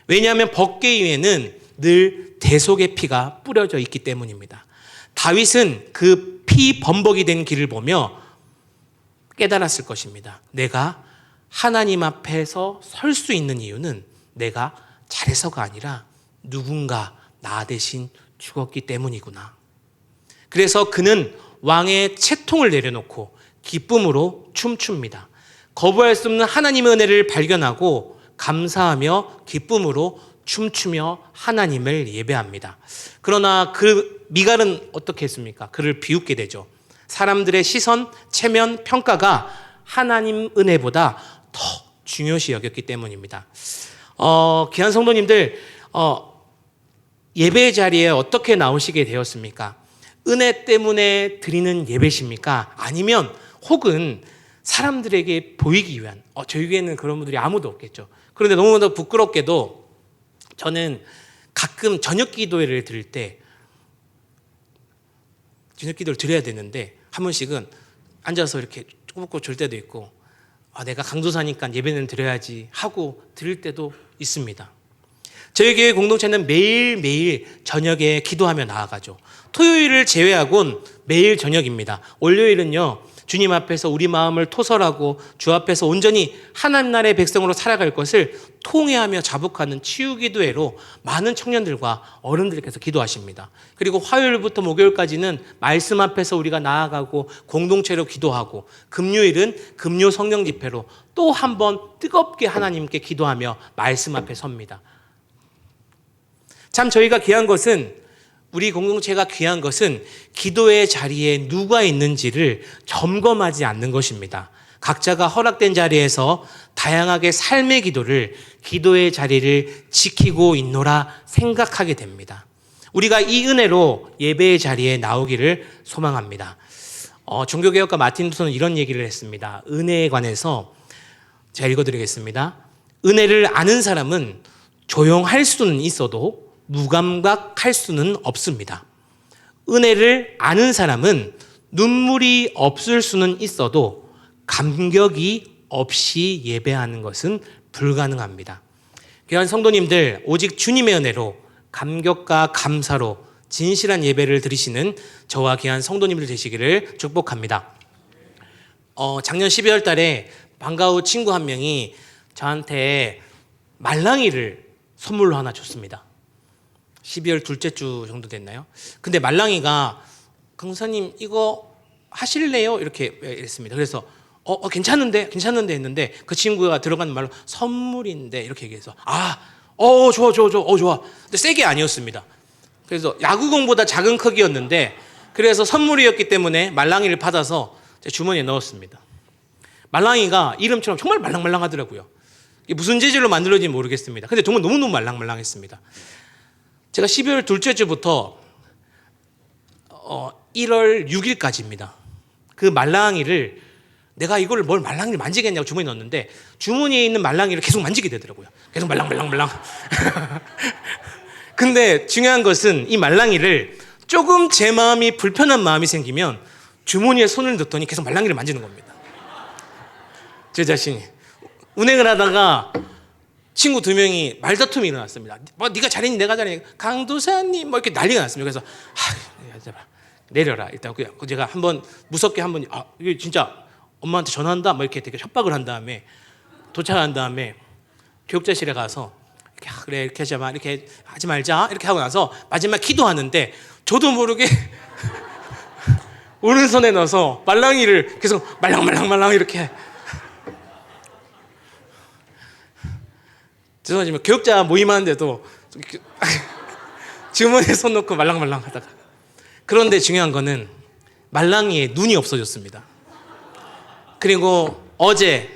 왜냐하면 법궤 위에는 늘 대속의 피가 뿌려져 있기 때문입니다. 다윗은 그 피범벅이 된 길을 보며 깨달았을 것입니다. 내가 하나님 앞에서 설 수 있는 이유는 내가 잘해서가 아니라 누군가 나 대신 죽었기 때문이구나. 그래서 그는 왕의 채통을 내려놓고 기쁨으로 춤춥니다. 거부할 수 없는 하나님의 은혜를 발견하고 감사하며 기쁨으로 춤추며 하나님을 예배합니다. 그러나 그 미갈은 어떻게 했습니까? 그를 비웃게 되죠. 사람들의 시선, 체면, 평가가 하나님 은혜보다 더 중요시 여겼기 때문입니다. 귀한 성도님들, 예배 자리에 어떻게 나오시게 되었습니까? 은혜 때문에 드리는 예배십니까? 아니면 혹은 사람들에게 보이기 위한, 저희 교회는 그런 분들이 아무도 없겠죠. 그런데 너무나도 부끄럽게도 저는 가끔 저녁 기도회를 드릴 때 저녁 기도를 드려야 되는데 한 번씩은 앉아서 이렇게 꼬북꼬 줄 때도 있고 내가 강도사니까 예배는 드려야지 하고 드릴 때도 있습니다. 저희 교회 공동체는 매일매일 저녁에 기도하며 나아가죠. 토요일을 제외하고는 매일 저녁입니다. 월요일은요, 주님 앞에서 우리 마음을 토설하고 주 앞에서 온전히 하나님 나라의 백성으로 살아갈 것을 통회하며 자복하는 치유기도회로 많은 청년들과 어른들께서 기도하십니다. 그리고 화요일부터 목요일까지는 말씀 앞에서 우리가 나아가고 공동체로 기도하고, 금요일은 금요 성령 집회로 또 한 번 뜨겁게 하나님께 기도하며 말씀 앞에 섭니다. 참 저희가 귀한 것은, 우리 공동체가 귀한 것은 기도의 자리에 누가 있는지를 점검하지 않는 것입니다. 각자가 허락된 자리에서 다양하게 삶의 기도를, 기도의 자리를 지키고 있노라 생각하게 됩니다. 우리가 이 은혜로 예배의 자리에 나오기를 소망합니다. 종교개혁가 마틴 루터는 이런 얘기를 했습니다. 은혜에 관해서 제가 읽어드리겠습니다. 은혜를 아는 사람은 조용할 수는 있어도 무감각할 수는 없습니다. 은혜를 아는 사람은 눈물이 없을 수는 있어도 감격이 없이 예배하는 것은 불가능합니다. 귀한 성도님들, 오직 주님의 은혜로 감격과 감사로 진실한 예배를 드리시는 저와 귀한 성도님들 되시기를 축복합니다. 작년 12월 달에 방과후 친구 한 명이 저한테 말랑이를 선물로 하나 줬습니다. 12월 둘째 주 정도 됐나요? 근데 말랑이가 강사님 이거 하실래요? 이렇게 했습니다. 그래서 괜찮은데 했는데 그 친구가 들어가는 말로 선물인데 이렇게 얘기해서 좋아. 근데 세게 아니었습니다. 그래서 야구공보다 작은 크기였는데, 그래서 선물이었기 때문에 말랑이를 받아서 제 주머니에 넣었습니다. 말랑이가 이름처럼 정말 말랑말랑하더라고요. 이게 무슨 재질로 만들어진지 모르겠습니다. 근데 정말 너무너무 말랑말랑했습니다. 제가 12월 둘째 주부터 1월 6일까지입니다. 그 말랑이를, 내가 이걸 뭘 말랑이를 만지겠냐고 주머니에 넣었는데 주머니에 있는 말랑이를 계속 만지게 되더라고요. 계속 말랑말랑말랑. 근데 중요한 것은 이 말랑이를 조금 제 마음이 불편한 마음이 생기면 주머니에 손을 넣더니 계속 말랑이를 만지는 겁니다. 제 자신이 운행을 하다가 친구 2명이 말다툼이 일어났습니다. 뭐 네가 잘했니 내가 잘했니 강도사님 뭐 이렇게 난리가 났습니다. 그래서 내려라 일단. 제가 한번 무섭게 한번 이게 진짜 엄마한테 전화한다 뭐 이렇게 되게 협박을 한 다음에 도착한 다음에 교육자실에 가서 그래 이렇게 하지 마 이렇게 하지 말자 이렇게 하고 나서 마지막 기도하는데 저도 모르게 오른손에 넣어서 말랑이를 계속 말랑 이렇게. 죄송하지만 교육자 모임하는데도 주머니에 손 넣고 말랑 하다가. 그런데 중요한 거는 말랑이에 눈이 없어졌습니다. 그리고 어제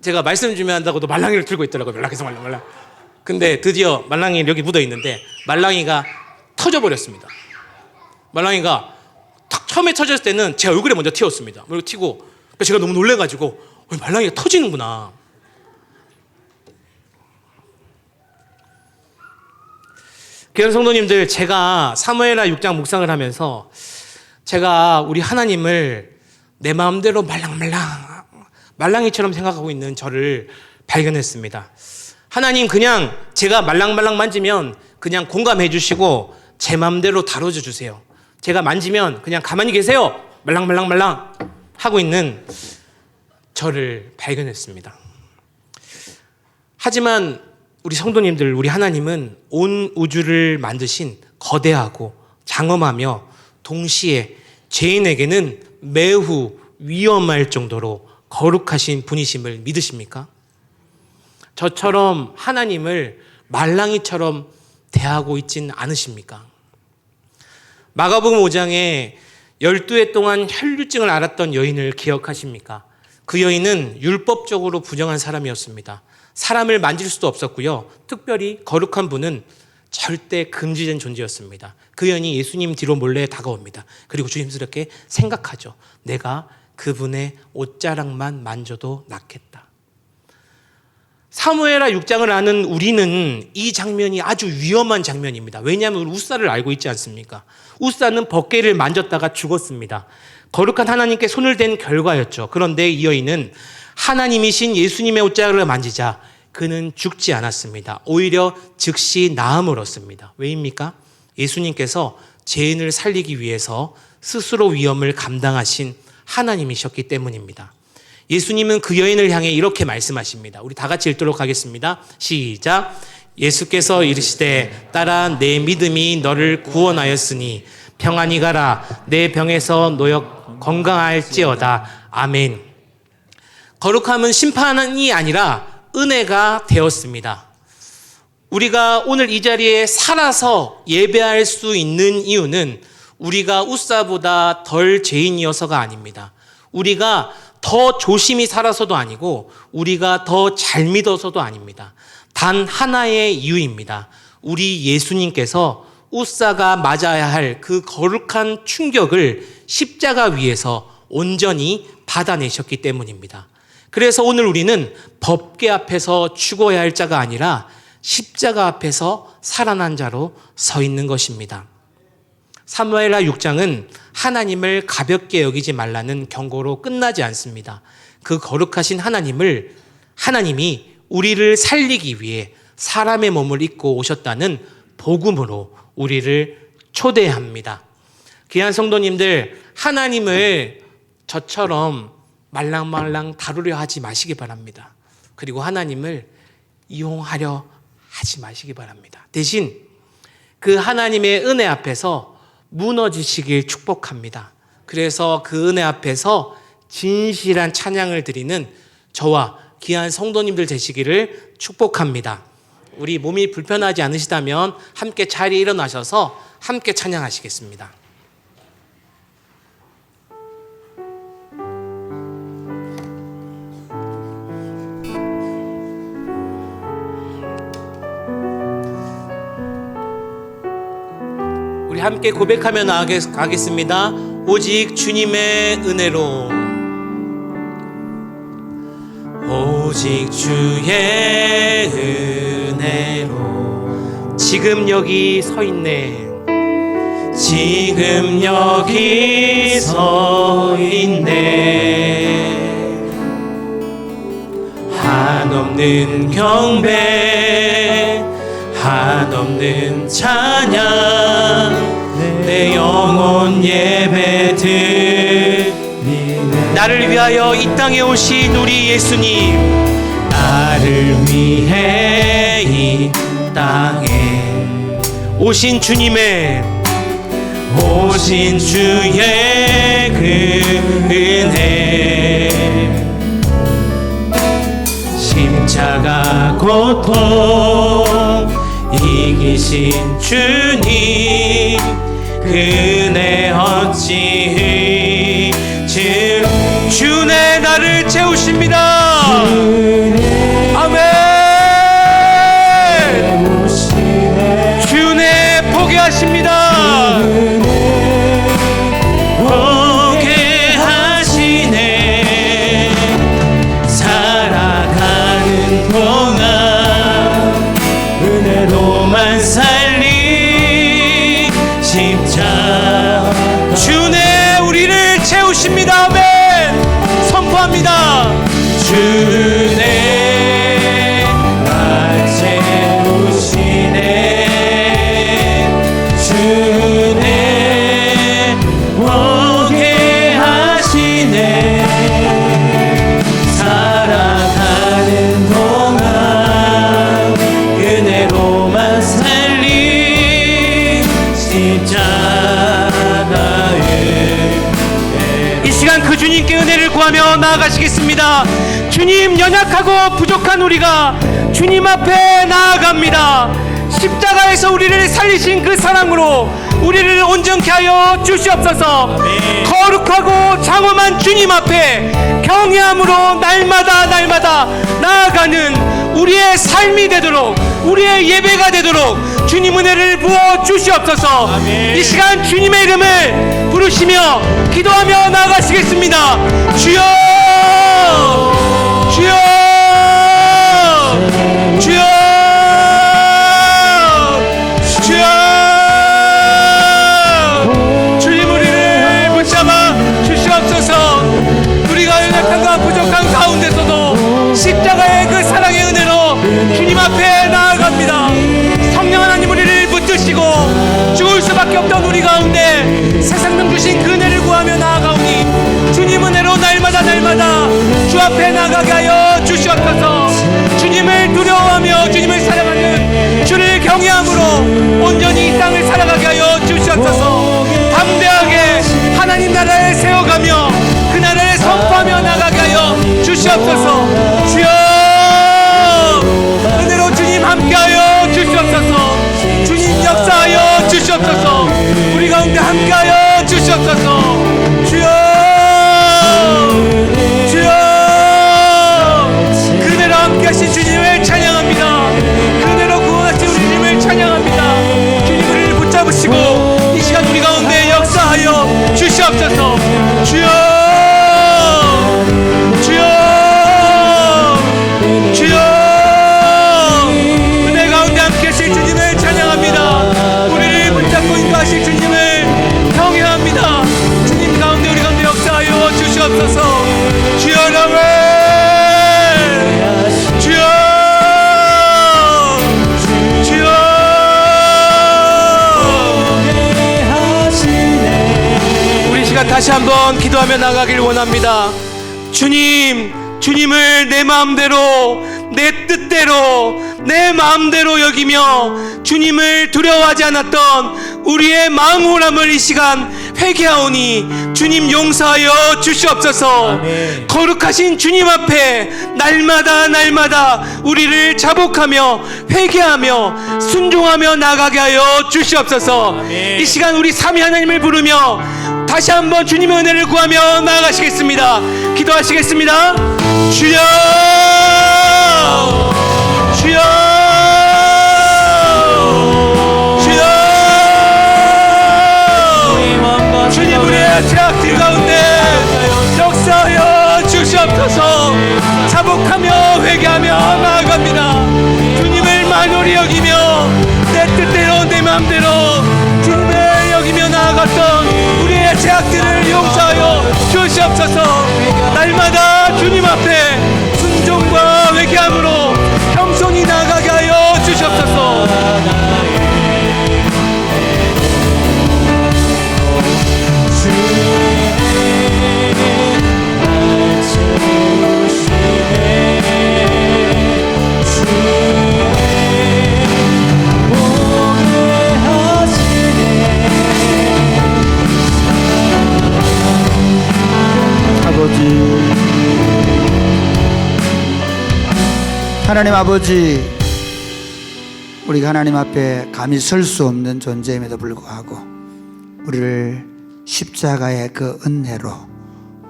제가 말씀 준비한다고도 말랑이를 들고 있더라고요. 계속 말랑. 근데 드디어 말랑이 여기 묻어 있는데 말랑이가 터져버렸습니다. 말랑이가 탁 처음에 터졌을 때는 제 얼굴에 먼저 튀었습니다. 그리고 튀고 제가 너무 놀래가지고 말랑이가 터지는구나. 귀한 성도님들, 제가 사무엘하 6장 묵상을 하면서 제가 우리 하나님을 내 마음대로 말랑이처럼 생각하고 있는 저를 발견했습니다. 하나님 그냥 제가 말랑말랑 만지면 그냥 공감해 주시고 제 마음대로 다뤄줘 주세요. 제가 만지면 그냥 가만히 계세요. 말랑 하고 있는 저를 발견했습니다. 하지만 우리 성도님들, 우리 하나님은 온 우주를 만드신 거대하고 장엄하며 동시에 죄인에게는 매우 위험할 정도로 거룩하신 분이심을 믿으십니까? 저처럼 하나님을 말랑이처럼 대하고 있진 않으십니까? 마가복음 5장에 12해 동안 혈루증을 앓았던 여인을 기억하십니까? 그 여인은 율법적으로 부정한 사람이었습니다. 사람을 만질 수도 없었고요. 특별히 거룩한 분은 절대 금지된 존재였습니다. 그 여인이 예수님 뒤로 몰래 다가옵니다. 그리고 조심스럽게 생각하죠. 내가 그분의 옷자락만 만져도 낫겠다. 사무엘하 6장을 아는 우리는 이 장면이 아주 위험한 장면입니다. 왜냐하면 웃사를 알고 있지 않습니까? 웃사는 벗개를 만졌다가 죽었습니다. 거룩한 하나님께 손을 댄 결과였죠. 그런데 이 여인은 하나님이신 예수님의 옷자락을 만지자 그는 죽지 않았습니다. 오히려 즉시 나음을 얻습니다. 왜입니까? 예수님께서 죄인을 살리기 위해서 스스로 위험을 감당하신 하나님이셨기 때문입니다. 예수님은 그 여인을 향해 이렇게 말씀하십니다. 우리 다 같이 읽도록 하겠습니다. 시작. 예수께서 이르시되 딸아 내 믿음이 너를 구원하였으니 평안히 가라. 내 병에서 노역 건강할지어다. 아멘. 거룩함은 심판이 아니라 은혜가 되었습니다. 우리가 오늘 이 자리에 살아서 예배할 수 있는 이유는 우리가 웃사보다 덜 죄인이어서가 아닙니다. 우리가 더 조심히 살아서도 아니고 우리가 더 잘 믿어서도 아닙니다. 단 하나의 이유입니다. 우리 예수님께서 웃사가 맞아야 할 그 거룩한 충격을 십자가 위에서 온전히 받아내셨기 때문입니다. 그래서 오늘 우리는 법궤 앞에서 죽어야 할 자가 아니라 십자가 앞에서 살아난 자로 서 있는 것입니다. 사무엘하 6장은 하나님을 가볍게 여기지 말라는 경고로 끝나지 않습니다. 그 거룩하신 하나님이 우리를 살리기 위해 사람의 몸을 입고 오셨다는 복음으로 우리를 초대합니다. 귀한 성도님들, 하나님을 저처럼 말랑말랑 다루려 하지 마시기 바랍니다. 그리고 하나님을 이용하려 하지 마시기 바랍니다. 대신 그 하나님의 은혜 앞에서 무너지시길 축복합니다. 그래서 그 은혜 앞에서 진실한 찬양을 드리는 저와 귀한 성도님들 되시기를 축복합니다. 우리 몸이 불편하지 않으시다면 함께 자리에 일어나셔서 함께 찬양하시겠습니다. 우리 함께 고백하며 나아가겠습니다. 오직 주님의 은혜로, 오직 주의 은혜로 지금 여기 서 있네. 지금 여기 서 있네. 한없는 한없는 경배 한없는 찬양 내 영혼 예배 드리네. 나를 위하여 이 땅에 오신 우리 예수님, 나를 위해 이 땅에 오신 주님의 오신 주의 그 은혜, 십자가 고통 이기신 주님, 그 은혜 어찌 주내 나를 채우십니다. 아멘. 주내 포기하십니다. 포기하시네. 살아가는 동안 은혜로만 살리 십자가 주내 우리를 채우십니다. 아멘. 선포합니다. 주내 날 채우시네. 주내 오게 하시네. 살아가는 동안 은혜로만 살리 십자가에 이 시간 그 주님께 은혜를 구하며 나아가시겠습니다. 주님, 연약하고 부족한 우리가 주님 앞에 나아갑니다. 십자가에서 우리를 살리신 그 사랑으로 우리를 온전케 하여 주시옵소서. 거룩하고 장엄한 주님 앞에 경외함으로 날마다 나아가는 우리의 삶이 되도록, 우리의 예배가 되도록 주님 은혜를 부어 주시옵소서. 이 시간 주님의 이름을 부르시며 기도하며 나아가시겠습니다. 주여, 주여, 주여, 주여. 주님 우리를 붙잡아 주시옵소서. 우리가 연약함과 부족한 가운데서도 십자가의 그 사랑의 은혜로 주님 앞에 나아갑니다. 성령 하나님 우리를 붙드시고 죽을 수밖에 없던 우리 가운데 세상명 주신 그 은혜를 구하며 나아가오니 주님 은혜로 날마다 주 앞에 나가게 하여 주시옵소서. 주님을 두려워하며 주님을 사랑하는 주를 경외함으로 온전히 이 땅을 살아가게 하여 주시옵소서. 담대하게 하나님 나라를 세워가며 그 나라를 선포하며 나가게 하여 주시옵소서. 주여, 은혜로 주님 함께하여 주시옵소서. 주님 역사하여 주시옵소서. 우리 가운데 함께하여 주시옵소서. 주여, 주여, 그대로 함께하신 주님을 찬양합니다. 그대로 구원하신 우리 주님을 찬양합니다. 주님 우리를 붙잡으시고 이 시간 우리 가운데 역사하여 주시옵소서. 주여, 주여, 주여, 은혜 가운데 함께하신 주님을 찬양합니다. 우리를 붙잡고 인도하실 주님을 경외합니다. 주님 가운데 우리 가운데 역사하여 주시옵소서. 주여, 여러분, 주여, 주여. 우리 시간 다시 한번 기도하며 나가길 원합니다. 주님, 주님을 내 마음대로, 내 뜻대로, 내 마음대로 여기며 주님을 두려워하지 않았던 우리의 마음 호람을 이 시간 회개하오니 주님 용서하여 주시옵소서. 아멘. 거룩하신 주님 앞에 날마다 우리를 자복하며 회개하며 순종하며 나가게 하여 주시옵소서. 아멘. 이 시간 우리 삼위 하나님을 부르며 다시 한번 주님의 은혜를 구하며 나아가시겠습니다. 기도하시겠습니다. 주여, 주여, 주여. 주님 우리의 죄악들 가운데 역사하여 주시옵소서. 자복하며 회개하며 나아갑니다. 주님을 만홀히 여기며 내 뜻대로 내 마음대로 주님을 여기며 나아갔던 우리의 죄악들을 용서하여 주시옵소서. 날마다 주님 앞에 순종과 회개함으로 하나님 아버지, 우리가 하나님 앞에 감히 설 수 없는 존재임에도 불구하고 우리를 십자가의 그 은혜로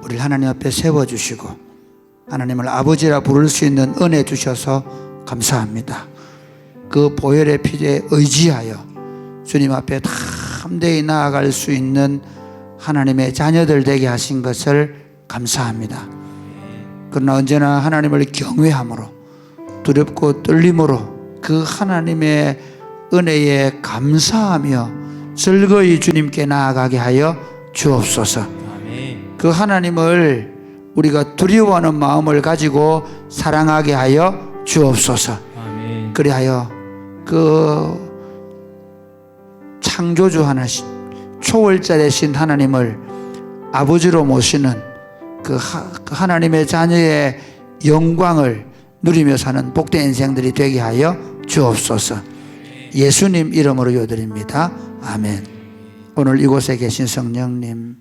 우리를 하나님 앞에 세워주시고 하나님을 아버지라 부를 수 있는 은혜 주셔서 감사합니다. 그 보혈의 피에 의지하여 주님 앞에 담대히 나아갈 수 있는 하나님의 자녀들 되게 하신 것을 감사합니다. 그러나 언제나 하나님을 경외함으로 두렵고 떨림으로 그 하나님의 은혜에 감사하며 즐거이 주님께 나아가게 하여 주옵소서. 아멘. 그 하나님을 우리가 두려워하는 마음을 가지고 사랑하게 하여 주옵소서. 아멘. 그리하여 그 창조주 하나신 초월자 되신 하나님을 아버지로 모시는 그 하나님의 자녀의 영광을 누리며 사는 복된 인생들이 되게 하여 주옵소서. 예수님 이름으로 기도드립니다. 아멘. 오늘 이곳에 계신 성령님,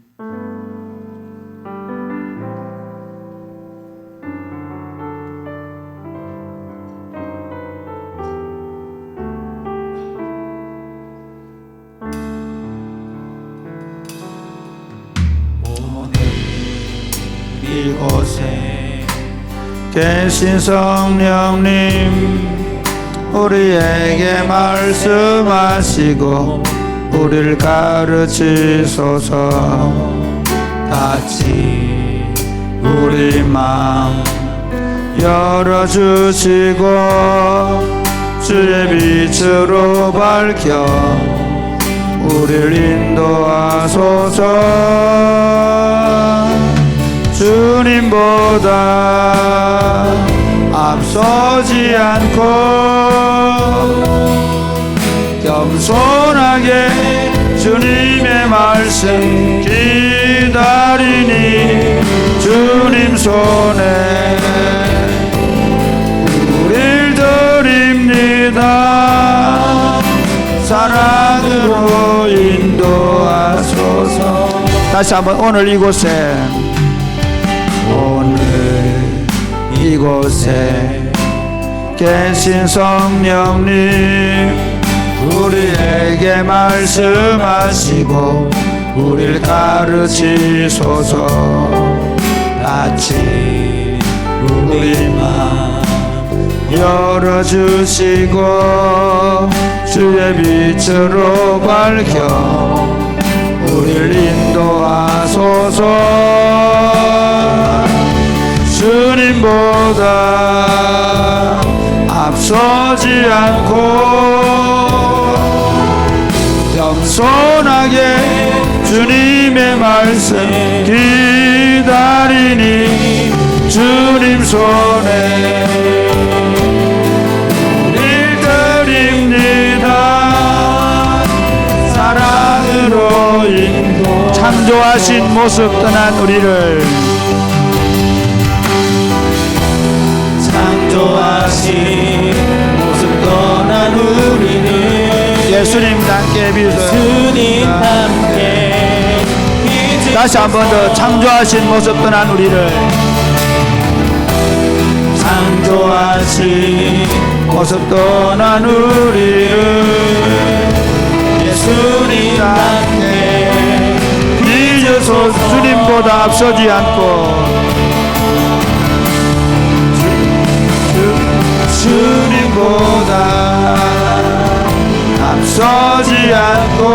이곳에 계신 성령님, 우리에게 말씀하시고 우리를 가르치소서. 같이 우리 마음 열어주시고 주의 빛으로 밝혀 우리를 인도하소서. 주님보다 앞서지 않고 겸손하게 주님의 말씀 기다리니 주님 손에 우릴 드립니다. 사랑으로 인도하소서. 다시 한번 오늘 이곳에 계신 성령님, 우리에게 말씀하시고 우리를 가르치소서. 같이 우리 마음 열어주시고 주의 빛으로 밝혀 우리를 인도하소서. 주님보다 앞서지 않고 겸손하게 주님의 말씀 기다리니 주님 손에 우릴 드립니다. 사랑으로 인도 창조하신 모습 떠난 우리를 창조하신 모습 떠난 우리는 예수님 함께 주님 함께 다시 한 번 더 창조하신 모습 떠난 우리를 창조하신 모습 떠난 우리를 예수님 함께 빚어서 주님보다 앞서지 않고 주님보다 앞서지 않고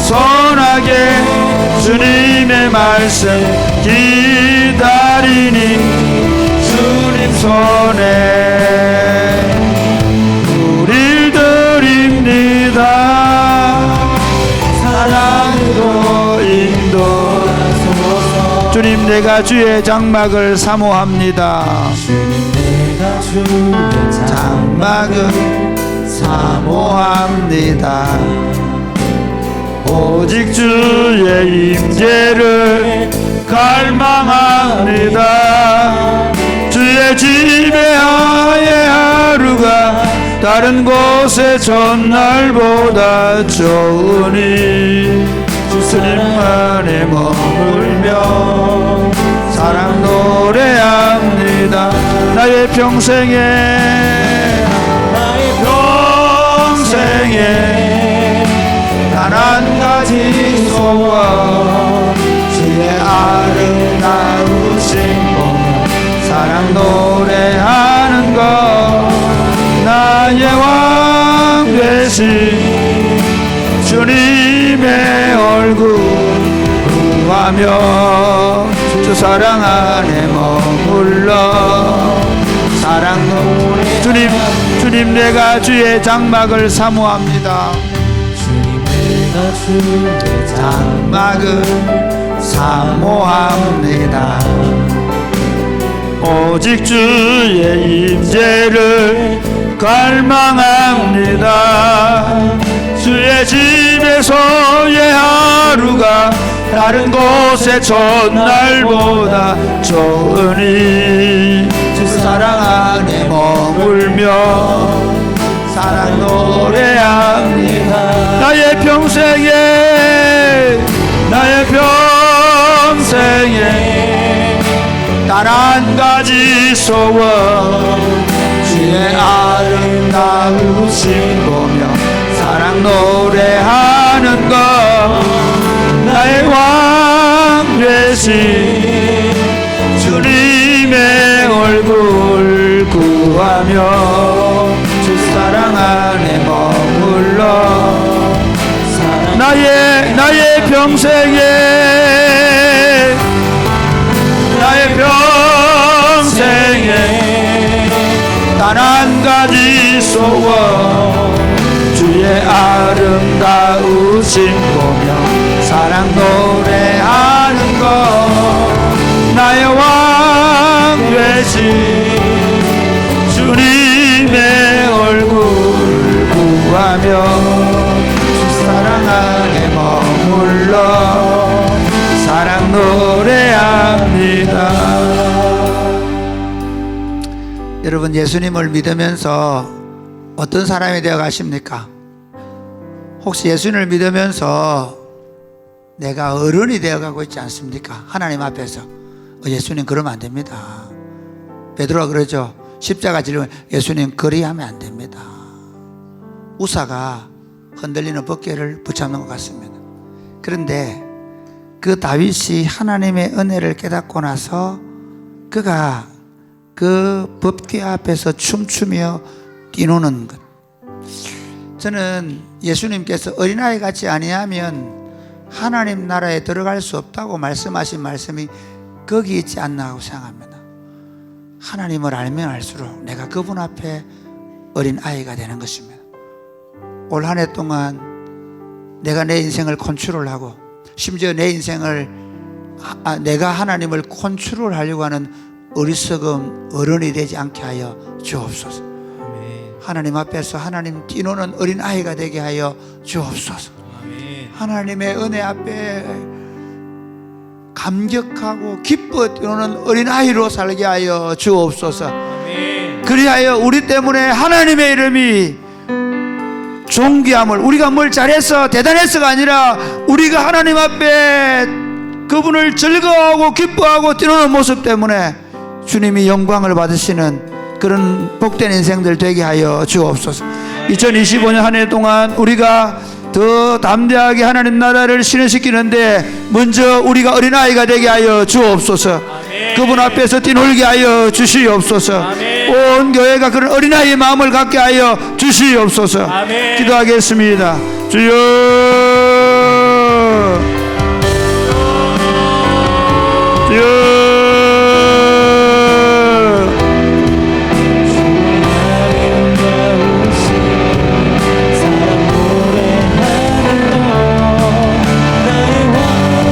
겸손하게 주님의 말씀 기다리니 주님 손에 우릴 드립니다. 사랑으로 인도하소서. 주님, 내가 주의 장막을 사모합니다. 내가 주의 장막을 사모합니다. 오직 주의 임재를 갈망합니다. 주의 집에 아예 하루가 다른 곳의 전날보다 좋으니 주님 안에 머물며 사랑 노래합니다. 평생에 단 한 가지 소원 주의 아름다우신 것 사랑 노래하는 것 나의 왕 되신 주님의 얼굴 구하며 주 사랑 안에 머물러 사랑 노래 주님 내가 주의 장막을 사모합니다. 주님 내가 주의 장막을 사모합니다. 오직 주의 임재를 갈망합니다. 주의 집에서의 하루가 다른 곳의 첫날보다 좋으니 주 사랑 안에 머물며 사랑 노래합니다. 나의 평생에 단 한 가지 소원 주의 아름다우신 보며 사랑 노래하는 것 나의 왕 되신 주님의 얼굴 구하며 주 사랑 안에 머물러 나의 평생에 단 한 가지 소원 주의 아름다우신 보며 사랑 노래하는 것 나의 왕 되신 주님의 얼굴 구하며 주 사랑 안에 머물러 사랑 노래합니다. 여러분 예수님을 믿으면서 어떤 사람이 되어 가십니까? 혹시 예수님을 믿으면서 내가 어른이 되어 가고 있지 않습니까? 하나님 앞에서. 예수님 그러면 안 됩니다. 베드로가 그러죠. 십자가 지르면 예수님 그리하면 안 됩니다. 우사가 흔들리는 벗개를 붙잡는 것 같습니다. 그런데 그 다윗이 하나님의 은혜를 깨닫고 나서 그가 그 법궤 앞에서 춤추며 뛰노는 것. 저는 예수님께서 어린아이 같이 아니하면 하나님 나라에 들어갈 수 없다고 말씀하신 말씀이 거기 있지 않나 하고 생각합니다. 하나님을 알면 알수록 내가 그분 앞에 어린아이가 되는 것입니다. 올 한 해 동안 내가 내 인생을 컨트롤하고 심지어 내 인생을 내가 하나님을 컨트롤하려고 하는 어리석은 어른이 되지 않게 하여 주옵소서. 아멘. 하나님 앞에서 하나님 뛰노는 어린아이가 되게 하여 주옵소서. 아멘. 하나님의 은혜 앞에 감격하고 기뻐 뛰노는 어린아이로 살게 하여 주옵소서. 아멘. 그리하여 우리 때문에 하나님의 이름이 존귀함을, 우리가 뭘 잘해서 대단해서가 아니라 우리가 하나님 앞에 그분을 즐거워하고 기뻐하고 뛰노는 모습 때문에 주님이 영광을 받으시는 그런 복된 인생들 되게 하여 주옵소서. 2025년 한 해 동안 우리가 더 담대하게 하나님 나라를 실현시키는데 먼저 우리가 어린아이가 되게 하여 주옵소서. 아멘. 그분 앞에서 뛰놀게 하여 주시옵소서. 아멘. 온 교회가 그런 어린아이의 마음을 갖게 하여 주시옵소서. 아멘. 기도하겠습니다. 주여, 주여.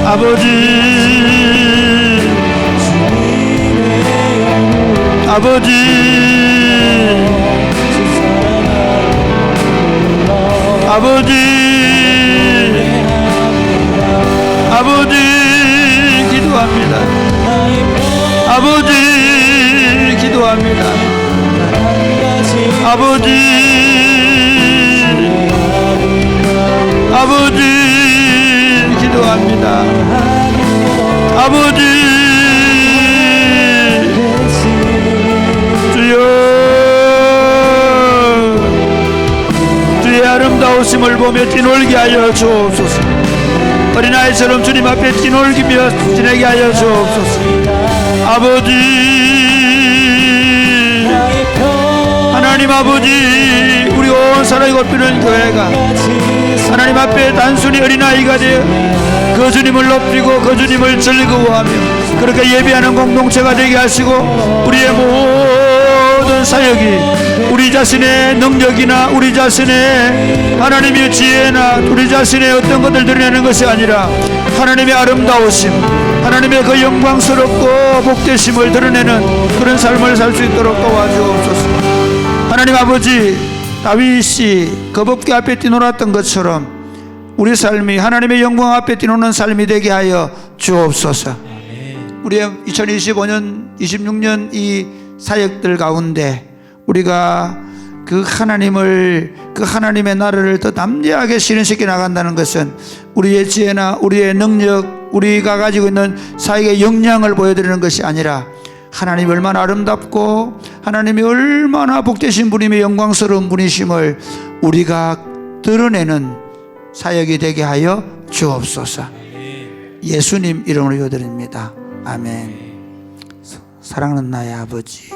아버지, 아버지, 아버지, 아버지, 기도합니다. 아버지, 기도합니다. 아버지, 아버지, 기도합니다. 아버지, 주여, 아름다우심을 보며 뛰놀게 하여 주옵소서. 어린아이처럼 주님 앞에 뛰놀기며 지내게 하여 주옵소서. 아버지, 하나님 아버지, 우리 온 사랑이 곱비는 교회가 하나님 앞에 단순히 어린아이가 되어 그 주님을 높이고 그 주님을 즐거워하며 그렇게 예배하는 공동체가 되게 하시고, 우리의 모든 사역이 우리 자신의 능력이나 우리 자신의 하나님의 지혜나 우리 자신의 어떤 것들 드러내는 것이 아니라 하나님의 아름다우심, 하나님의 그 영광스럽고 복되심을 드러내는 그런 삶을 살 수 있도록 도와주옵소서. 하나님 아버지, 다윗이 거법궤 앞에 뛰놀았던 것처럼 우리 삶이 하나님의 영광 앞에 뛰노는 삶이 되게 하여 주옵소서. 우리의 2025년 26년 이 사역들 가운데 우리가 그 하나님의 나라를 더 담대하게 실현시켜 나간다는 것은 우리의 지혜나 우리의 능력, 우리가 가지고 있는 사역의 역량을 보여드리는 것이 아니라 하나님이 얼마나 아름답고 하나님이 얼마나 복되신 분이며 영광스러운 분이심을 우리가 드러내는 사역이 되게 하여 주옵소서. 예수님 이름으로 기도드립니다. 아멘. 사랑하는 나의 아버지,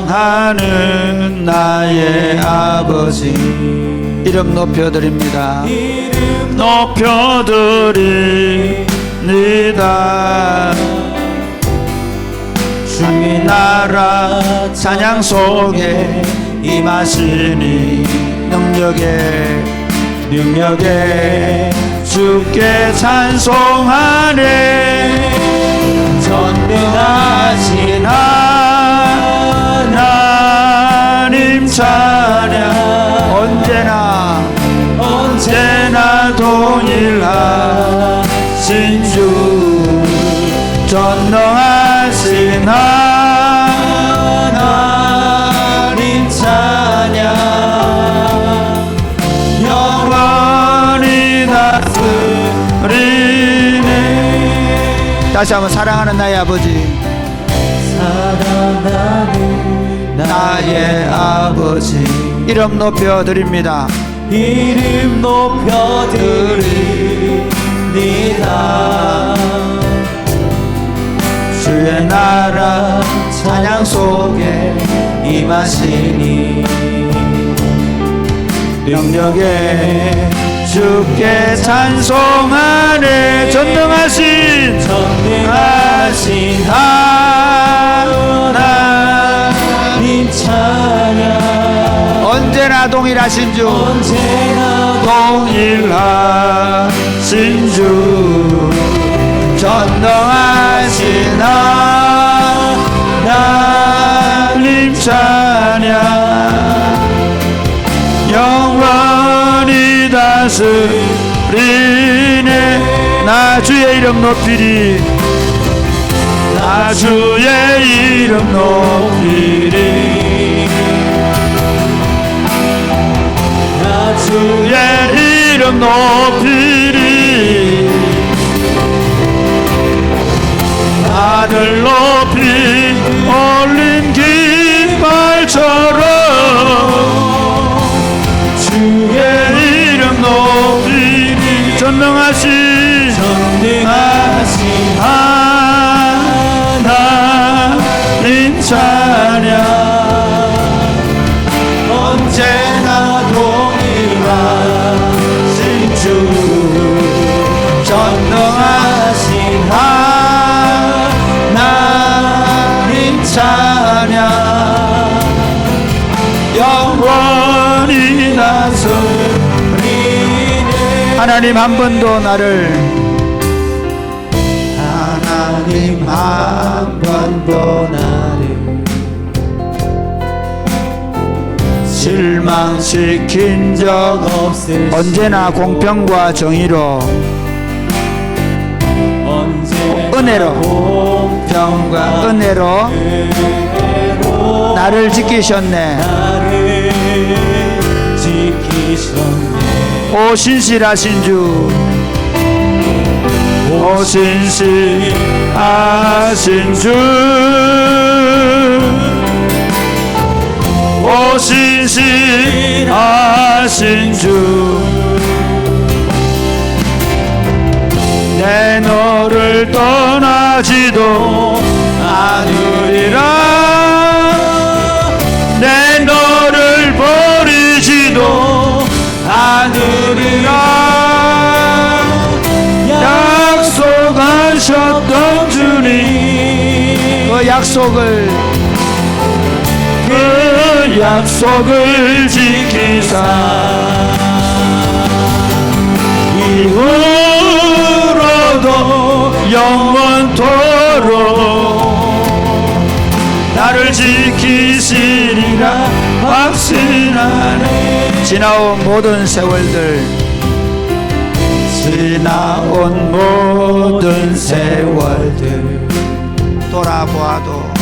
사랑하는 나의 아버지, 이름 높여드립니다. 높여드립니다. 주의 나라 찬양 속에 임하시니 능력에 주께 찬송하네. 전능하신 하나님 찬양 언제나 동일하신 주, 전능하신 하나님 찬양 영원히 다스리네. 다시 한번 사랑하는 나의 아버지, 사랑하는 나의 아버지, 이름 높여드립니다. 이름 높여드립니다. 주의 나라 찬양 속에 임하시니 능력에 주께 찬송하네. 전능하신 하나님 찬양 언제나 동일하신 주, 동일하신 주, 전능하신 하나님 찬양 영원히 다스리네. 나 주의 이름 높이리, 나 주의 이름 높이리, 나 주의 이름 높이리. 하늘 높이 올린 깃발처럼 주의 이름 높이리. 전능하신 하나님 찬양 언제나 동일하신 주, 전능하신 하나님 찬양 영원히 다스리네. 하나님 한 번도 나를, 하나님 한 번도 나를 실망시킨 적 없으시네. 언제나 공평과 정의로, 은혜로, 공평과 은혜로 나를 지키셨네. 있었네. 오 신실하신 주, 오 신실하신 주, 오 신실하신 주, 내 너를 떠나지도 않으리라, 내 너를 버리지도 않으리라. 약속하셨던 주님, 그 약속을 지키사 이후로도 영원토록 나를 지키시리라 확신하네. 지나온 모든 세월들, 지나온 모든 세월들 돌아보아도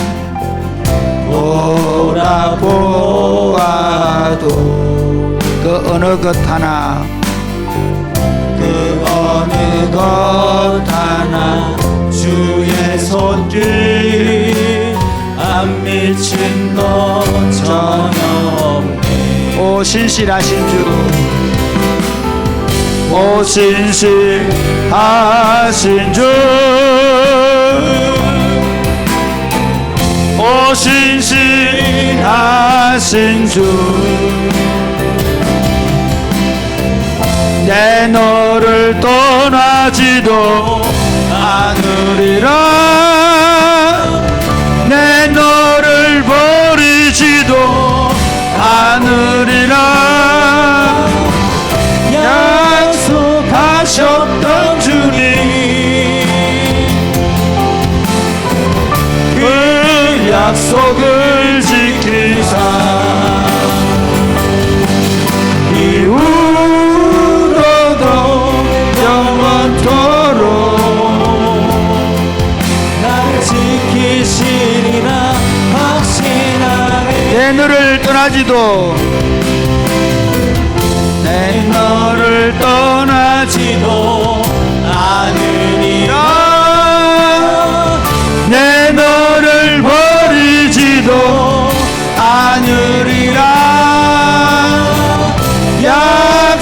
그 어느 것 하나, 그 어느 것 하나 주의 손길 안 미친 것 전혀 없네. 오 신실하신 주, 오 신실하신 주, 오 신실하신 주, 내 너를 떠나지도 않으리라, 내 너를 버리지도 않으리라. 약속하셨던 주님, 그 약속을 지키사 이후로도 영원토록 나를 지키시리라 확신하네. 내 너를 떠나지도, 내 너를 떠나지도 않으리라, 내 너를 버리지도 않으리라.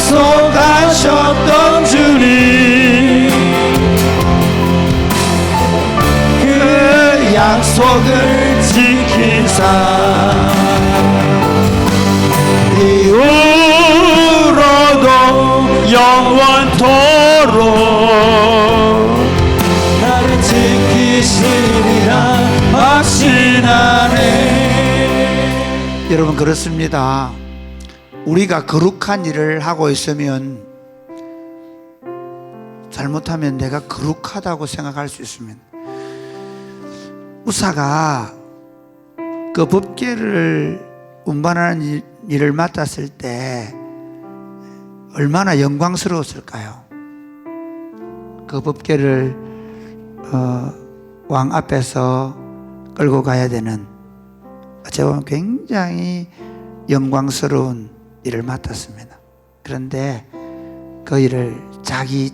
약속하셨던 주님, 그 약속을 지키사 이후로도 영원토록 나를 지키시리라 확신하네. 여러분 그렇습니다. 우리가 거룩한 일을 하고 있으면, 잘못하면 내가 거룩하다고 생각할 수 있습니다. 우사가 그 법궤를 운반하는 일을 맡았을 때 얼마나 영광스러웠을까요? 그 법궤를 왕 앞에서 끌고 가야 되는, 어찌 보면 굉장히 영광스러운 일을 맡았습니다. 그런데 그 일을 자기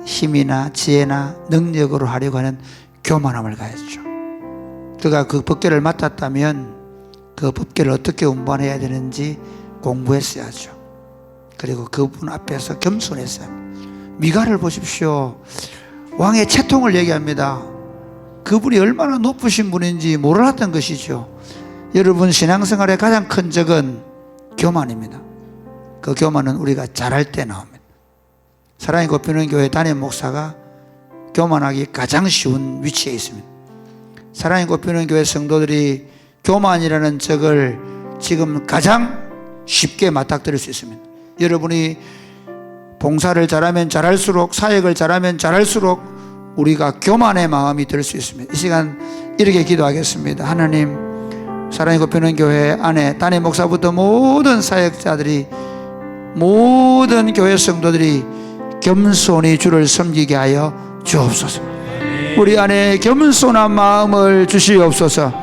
힘이나 지혜나 능력으로 하려고 하는 교만함을 가졌죠. 그가 그 법궤를 맡았다면 그 법궤를 어떻게 운반해야 되는지 공부했어야죠. 그리고 그분 앞에서 겸손했어요. 미가를 보십시오. 왕의 채통을 얘기합니다. 그분이 얼마나 높으신 분인지 몰랐던 것이죠. 여러분 신앙생활의 가장 큰 적은 교만입니다. 그 교만은 우리가 잘할 때 나옵니다. 사랑이 곱히는 교회 담임 목사가 교만하기 가장 쉬운 위치에 있습니다. 사랑이 곱히는 교회 성도들이 교만이라는 적을 지금 가장 쉽게 맞닥뜨릴 수 있습니다. 여러분이 봉사를 잘하면 잘할수록, 사역을 잘하면 잘할수록 우리가 교만의 마음이 들 수 있습니다. 이 시간 이렇게 기도하겠습니다. 하나님, 사랑이 곱히는 교회 안에 담임 목사부터 모든 사역자들이, 모든 교회 성도들이 겸손히 주를 섬기게 하여 주옵소서. 우리 안에 겸손한 마음을 주시옵소서.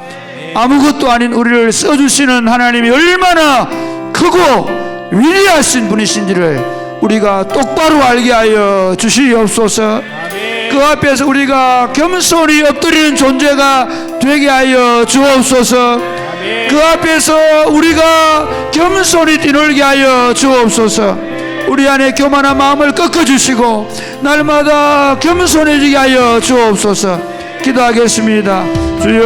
아무것도 아닌 우리를 써주시는 하나님이 얼마나 크고 위대하신 분이신지를 우리가 똑바로 알게 하여 주시옵소서. 그 앞에서 우리가 겸손히 엎드리는 존재가 되게 하여 주옵소서. 그 앞에서 우리가 겸손히 뛰놀게 하여 주옵소서. 우리 안에 교만한 마음을 꺾어주시고 날마다 겸손해지게 하여 주옵소서. 기도하겠습니다. 주여,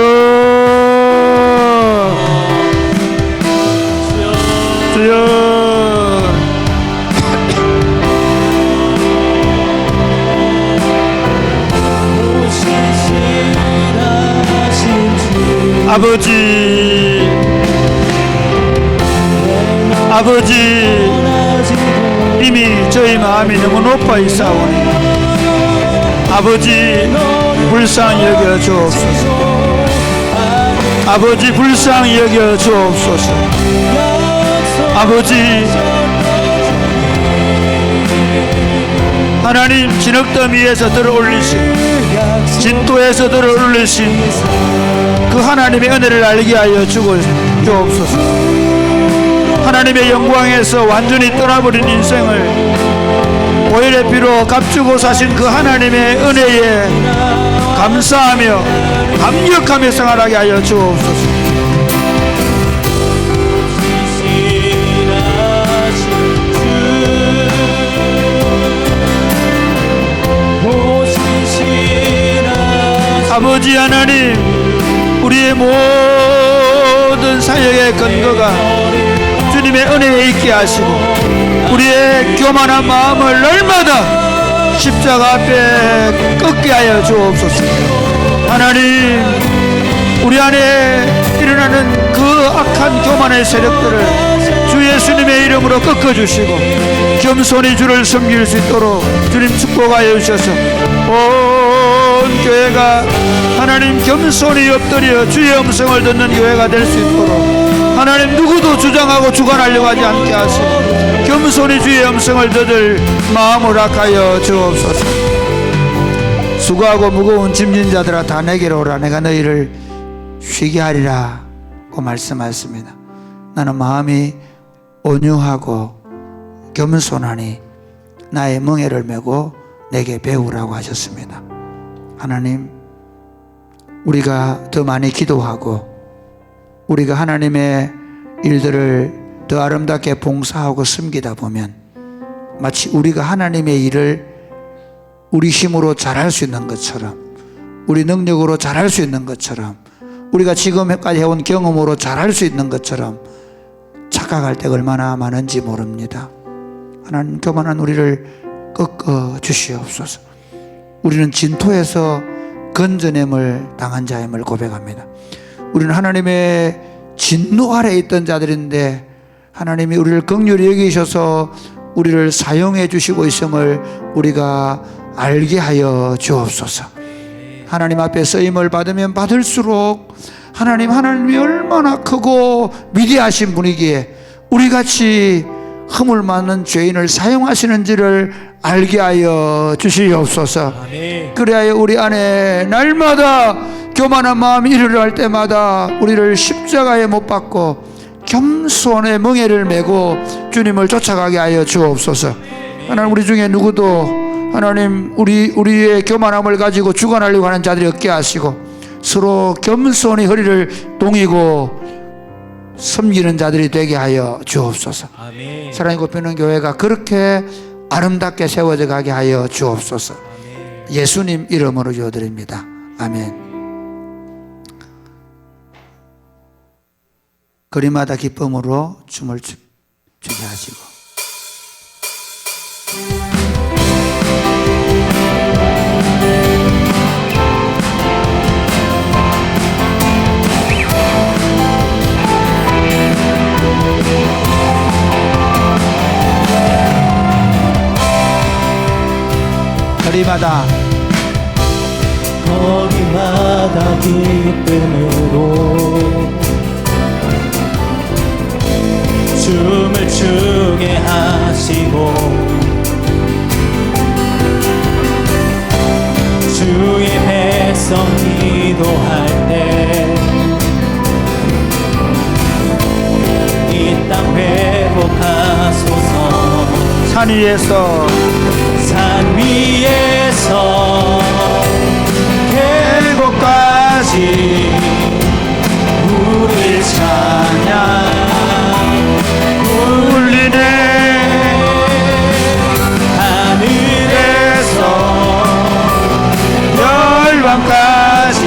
주여. 아버지, 아버지, 이미 저희 마음이 너무 높아 있사오니 아버지 불쌍히 여겨 주옵소서. 아버지 불쌍히 여겨 주옵소서. 아버지, 하나님 진흙덤 위에서 들어올리신, 진토에서 들어올리신 그 하나님의 은혜를 알게 하여 주옵소서. 하나님의 영광에서 완전히 떠나버린 인생을 보혈의 피로 값주고 사신 그 하나님의 은혜에 감사하며 감격하며 생활하게 하여 주옵소서. 아버지 하나님, 우리의 모든 사역의 근거가 주님의 은혜에 있게 하시고 우리의 교만한 마음을 날마다 십자가 앞에 꺾게 하여 주옵소서. 하나님, 우리 안에 일어나는 그 악한 교만의 세력들을 주 예수님의 이름으로 꺾어주시고 겸손히 주를 섬길 수 있도록 주님 축복하여 주셔서 온 교회가 하나님 겸손히 엎드려 주의 음성을 듣는 교회가 될 수 있도록 하나님 누구도 주장하고 주관하려고 하지 않게 하시고 겸손히 주의 음성을 듣을 마음을 허락하여 주옵소서. 수고하고 무거운 짐진 자들아 다 내게로 오라. 내가 너희를 쉬게 하리라고 말씀하셨습니다. 나는 마음이 온유하고 겸손하니 나의 멍에를 메고 내게 배우라고 하셨습니다. 하나님, 우리가 더 많이 기도하고 우리가 하나님의 일들을 더 아름답게 봉사하고 섬기다 보면 마치 우리가 하나님의 일을 우리 힘으로 잘할 수 있는 것처럼, 우리 능력으로 잘할 수 있는 것처럼, 우리가 지금까지 해온 경험으로 잘할 수 있는 것처럼 착각할 때가 얼마나 많은지 모릅니다. 하나님, 교만한 우리를 꺾어 주시옵소서. 우리는 진토에서 건져냄을 당한 자임을 고백합니다. 우리는 하나님의 진노 아래에 있던 자들인데 하나님이 우리를 긍휼히 여기셔서 우리를 사용해 주시고 있음을 우리가 알게 하여 주옵소서. 하나님 앞에 쓰임을 받으면 받을수록 하나님이 얼마나 크고 위대하신 분이기에 우리같이 허물 많은 죄인을 사용하시는지를 알게 하여 주시옵소서. 그래야 우리 안에 날마다 교만한 마음이 일어날 때마다 우리를 십자가에 못 박고 겸손의 멍에를 메고 주님을 쫓아가게 하여 주옵소서. 하나님, 우리 중에 누구도 하나님 우리의 교만함을 가지고 주관하려고 하는 자들이 없게 하시고 서로 겸손히 허리를 동이고 섬기는 자들이 되게 하여 주옵소서. 아멘. 사랑이 곱히는 교회가 그렇게 아름답게 세워져 가게 하여 주옵소서. 아멘. 예수님 이름으로 기도드립니다. 아멘. 거리마다 기쁨으로 춤을 추게 하시고 거리마다 기쁨으로 춤을 추게 하시고 주의 백성 기도할 때 이 땅 축복하소서. 산 위에서 산 위에서 계곡까지 우리 찬양 울리네. 하늘에서 열방까지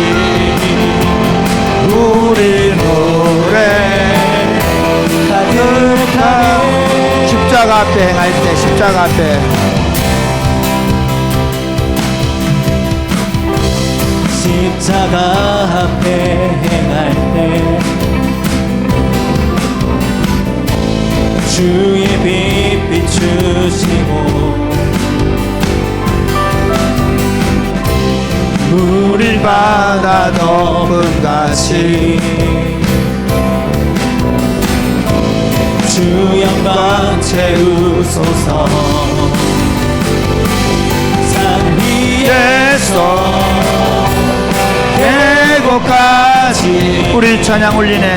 우리 노래 가득하게. 십자가 앞에 행할 때, 십자가 앞에 십자가 앞에 행할 때 주의 빛 비추시고 물을 받아 덮음같이 주 영광 채우소서. 산 위에서 계곡까지 우리 찬양 울리네.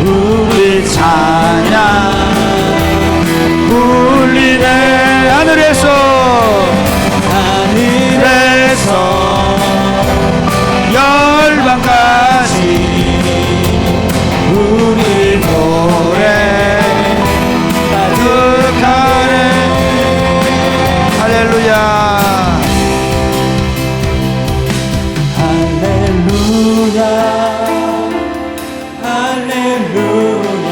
우리 찬양 울리네. 하늘에서 하늘에서 열방까지 우리 노래 가득하네. 할렐루야. 할렐루야 할렐루야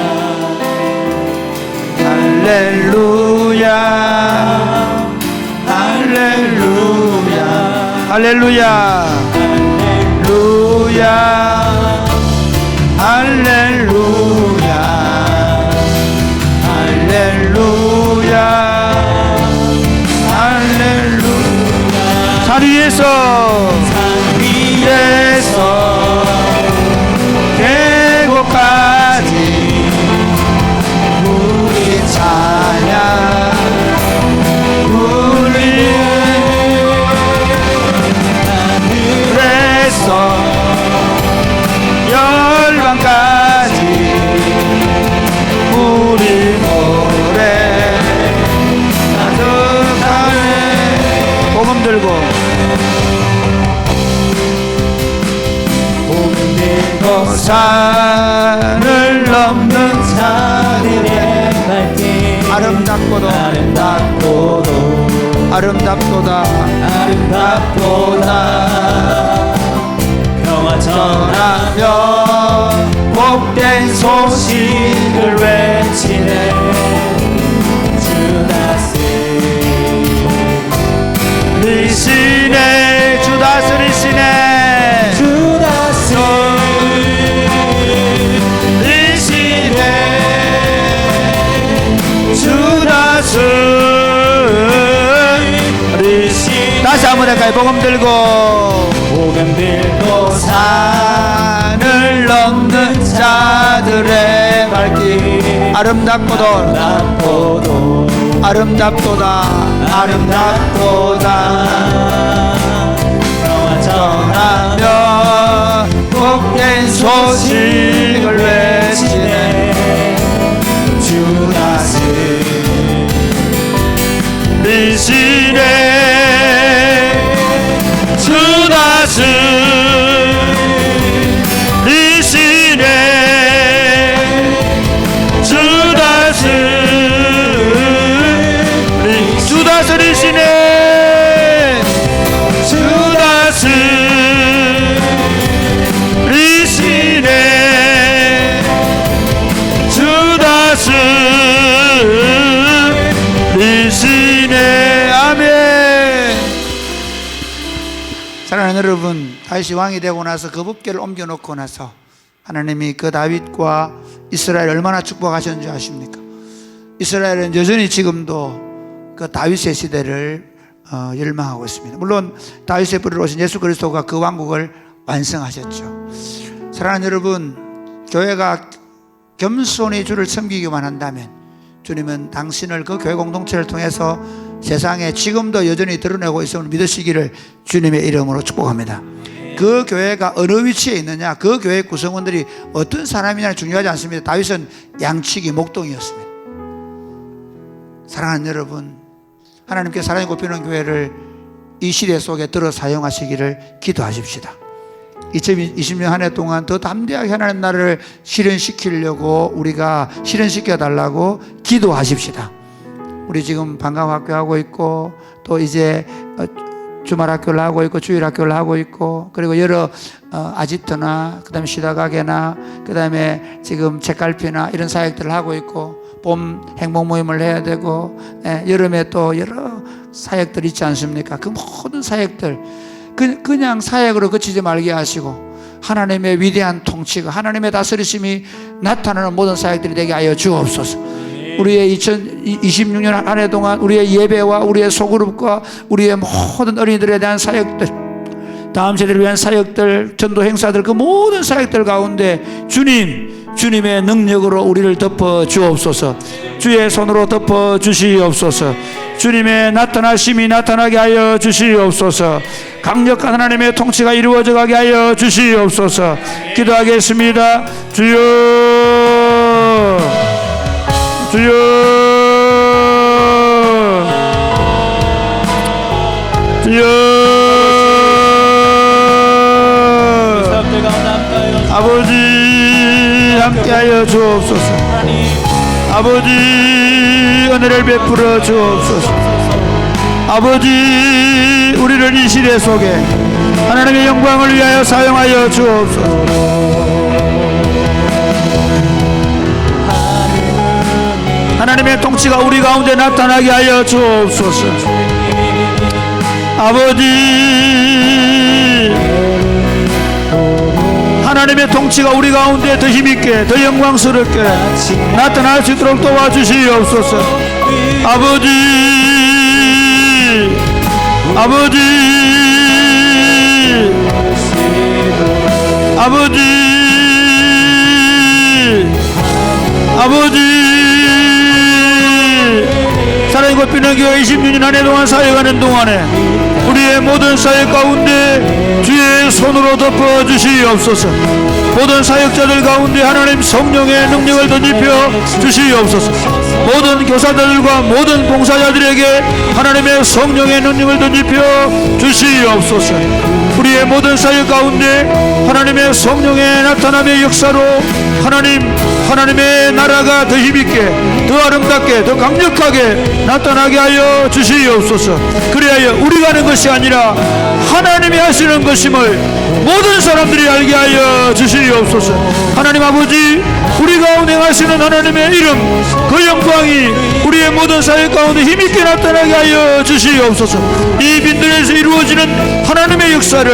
할렐루야 할렐루야 할렐루야 할렐루야 할렐루야 할렐루야 할렐루야. 산 위에서 계곡까지 우리 찬양 울리네. 하늘에서 열방까지 우리 노래 가득하네. 복음 들고 산을 넘는 하늘의 갈길 아름답고도 아름답도다 평화 전하며 복된 소식을 외치네. 리시네 주다스 리시네 주다스 리시. 다시 한번 할까요? 복음 들고 산을 넘는 자들의 발길 아름답도다 평화 전하며 복된 소식을 외치네. 주다스 리시네 주다스 리시네 주다스 주다스 리시네 주다스 리시네 주다스 리시네. 아멘. 사랑하는 여러분, 다윗이 왕이 되고 나서 그 법궤를 옮겨놓고 나서 하나님이 그 다윗과 이스라엘 얼마나 축복하셨는지 아십니까? 이스라엘은 여전히 지금도 그 다윗의 시대를 열망하고 있습니다. 물론 다윗의 뿌리로 오신 예수 그리스도가 그 왕국을 완성하셨죠. 사랑하는 여러분, 교회가 겸손히 주를 섬기기만 한다면 주님은 당신을 그 교회 공동체를 통해서 세상에 지금도 여전히 드러내고 있음을 믿으시기를 주님의 이름으로 축복합니다. 그 교회가 어느 위치에 있느냐, 그 교회 구성원들이 어떤 사람이냐는 중요하지 않습니다. 다윗은 양치기 목동이었습니다. 사랑하는 여러분, 하나님께 사랑이 꼽히는 교회를 이 시대 속에 들어 사용하시기를 기도하십시다. 2020년 한 해 동안 더 담대하게 하나님 나라를 실현시키려고 우리가 실현시켜 달라고 기도하십시다. 우리 지금 방과학교 하고 있고, 또 이제 주말 학교를 하고 있고, 주일 학교를 하고 있고, 그리고 여러 아지트나 그다음에 시다가게나 그다음에 지금 책갈피나 이런 사역들을 하고 있고, 봄 행복 모임을 해야 되고, 여름에 또 여러 사역들 있지 않습니까? 그 모든 사역들 그냥 사역으로 그치지 말게 하시고, 하나님의 위대한 통치가, 하나님의 다스리심이 나타나는 모든 사역들이 되게 하여 주옵소서. 우리의 2026년 한 해 동안 우리의 예배와 우리의 소그룹과 우리의 모든 어린이들에 대한 사역들, 다음 세대를 위한 사역들, 전도 행사들, 그 모든 사역들 가운데 주님의 능력으로 우리를 덮어 주옵소서. 주의 손으로 덮어 주시옵소서. 주님의 나타나심이 나타나게 하여 주시옵소서. 강력한 하나님의 통치가 이루어져 가게 하여 주시옵소서. 기도하겠습니다. 주여, 주여, 주여. 아버지 함께하여 주옵소서. 아버지 은혜를 베풀어 주옵소서. 아버지 우리를 이 시대 속에 하나님의 영광을 위하여 사용하여 주옵소서. 하나님의 통치가 우리 가운데 나타나게 하여 주옵소서. 아버지 하나님의 통치가 우리 가운데 더 힘있게, 더 영광스럽게 나타날 수 있도록 도와주시옵소서. 아버지, 아버지, 아버지, 아버지, 사랑이 곱히는 교회 26년 한 해 동안 사역하는 동안에 우리의 모든 사역 가운데 주의 손으로 덮어 주시옵소서. 모든 사역자들 가운데 하나님 성령의 능력을 덧입혀 주시옵소서. 모든 교사들과 모든 봉사자들에게 하나님의 성령의 능력을 덧입혀 주시옵소서. 우리의 모든 사역 가운데 하나님의 성령의 나타남의 역사로 하나님의 나라가 더 힘있게, 더 아름답게, 더 강력하게 나타나게 하여 주시옵소서. 그리하여 우리가 하는 것이 아니라 하나님이 하시는 것임을 모든 사람들이 알게 하여 주시옵소서. 하나님 아버지, 우리 가운데 하시는 하나님의 이름, 그 영광이 우리의 모든 사역 가운데 힘있게 나타나게 하여 주시옵소서. 이 빈들에서 이루어지는 하나님의 역사를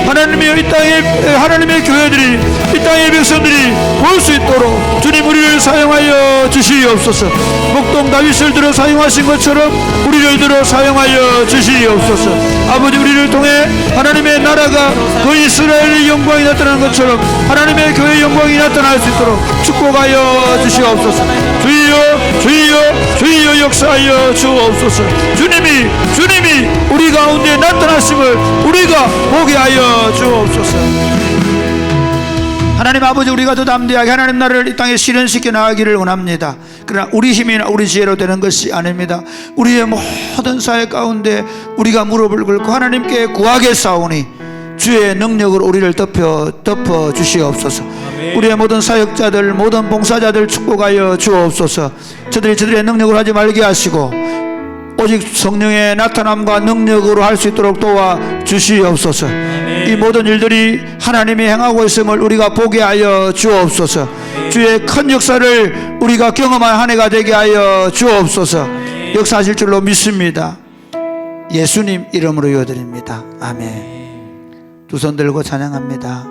하나님의 이 땅의 하나님의 교회들이, 이 땅의 백성들이 볼 수 있도록 주님 우리를 사용하여 주시옵소서. 목동 다윗을 들어 사용하신 것처럼 우리를 들어 사용하여 주시옵소서. 아버지, 우리를 통해 하나님의 나라가 그 이스라엘의 영광이 나타나는 것처럼 하나님의 교회의 영광이 나타날 수 있도록 축복하여 주시옵소서. 주여, 주여, 주여 역사하여 주옵소서. 주님이 우리 가운데 나타나심을 우리가 보게 하여 주옵소서. 하나님 아버지, 우리가 더 담대하게 하나님 나라를 이 땅에 실현시켜 나가기를 원합니다. 그러나 우리 힘이나 우리 지혜로 되는 것이 아닙니다. 우리의 모든 사역 가운데 우리가 무릎을 꿇고 하나님께 구하겠사오니 주의 능력으로 우리를 덮어 주시옵소서. 우리의 모든 사역자들, 모든 봉사자들 축복하여 주옵소서. 저들의 능력으로 하지 말게 하시고 오직 성령의 나타남과 능력으로 할 수 있도록 도와 주시옵소서. 이 모든 일들이 하나님이 행하고 있음을 우리가 보게 하여 주옵소서. 주의 큰 역사를 우리가 경험한 한 해가 되게 하여 주옵소서. 역사하실 줄로 믿습니다. 예수님 이름으로 기도드립니다. 아멘. 두 손 들고 찬양합니다.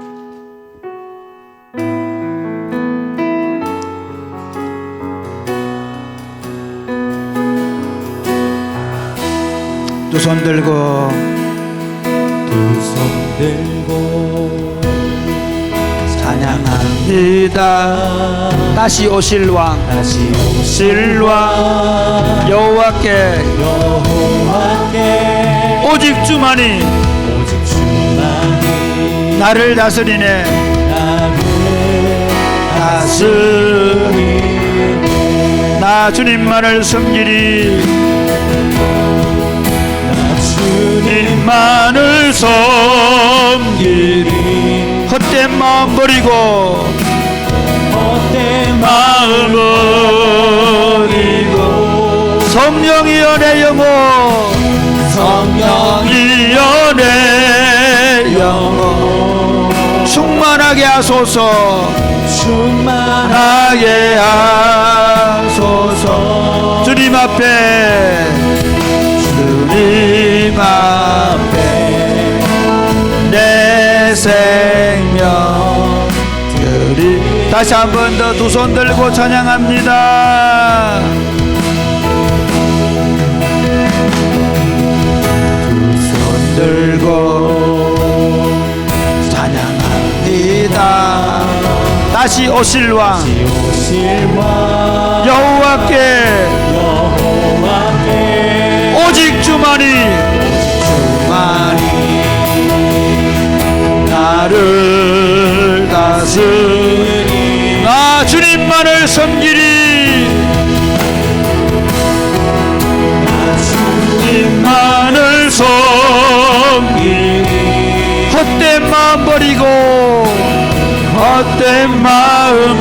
두 손 들고 찬양합니다. 다시 오실 왕 여호와께 오직 주만이 나를 다스리네. 나 주님만을 섬기리. 주님만을 섬기리. 헛된 마음 버리고 헛된 마음 버리고 성령이여 내 영혼 성령이여 내 영혼 충만하게 하소서 충만하게 하소서. 주님 앞에 주님 앞에 내 생명 드리. 다시 한 번 더 두 손 들고 찬양합니다. 두 손 들고 찬양합니다. 다시 오실 왕 여호와께 오직 주만이 나를 다스리니. 나 주님만을 섬기리. 주님만을 섬기리. 헛된 마음 버리고 헛된 마음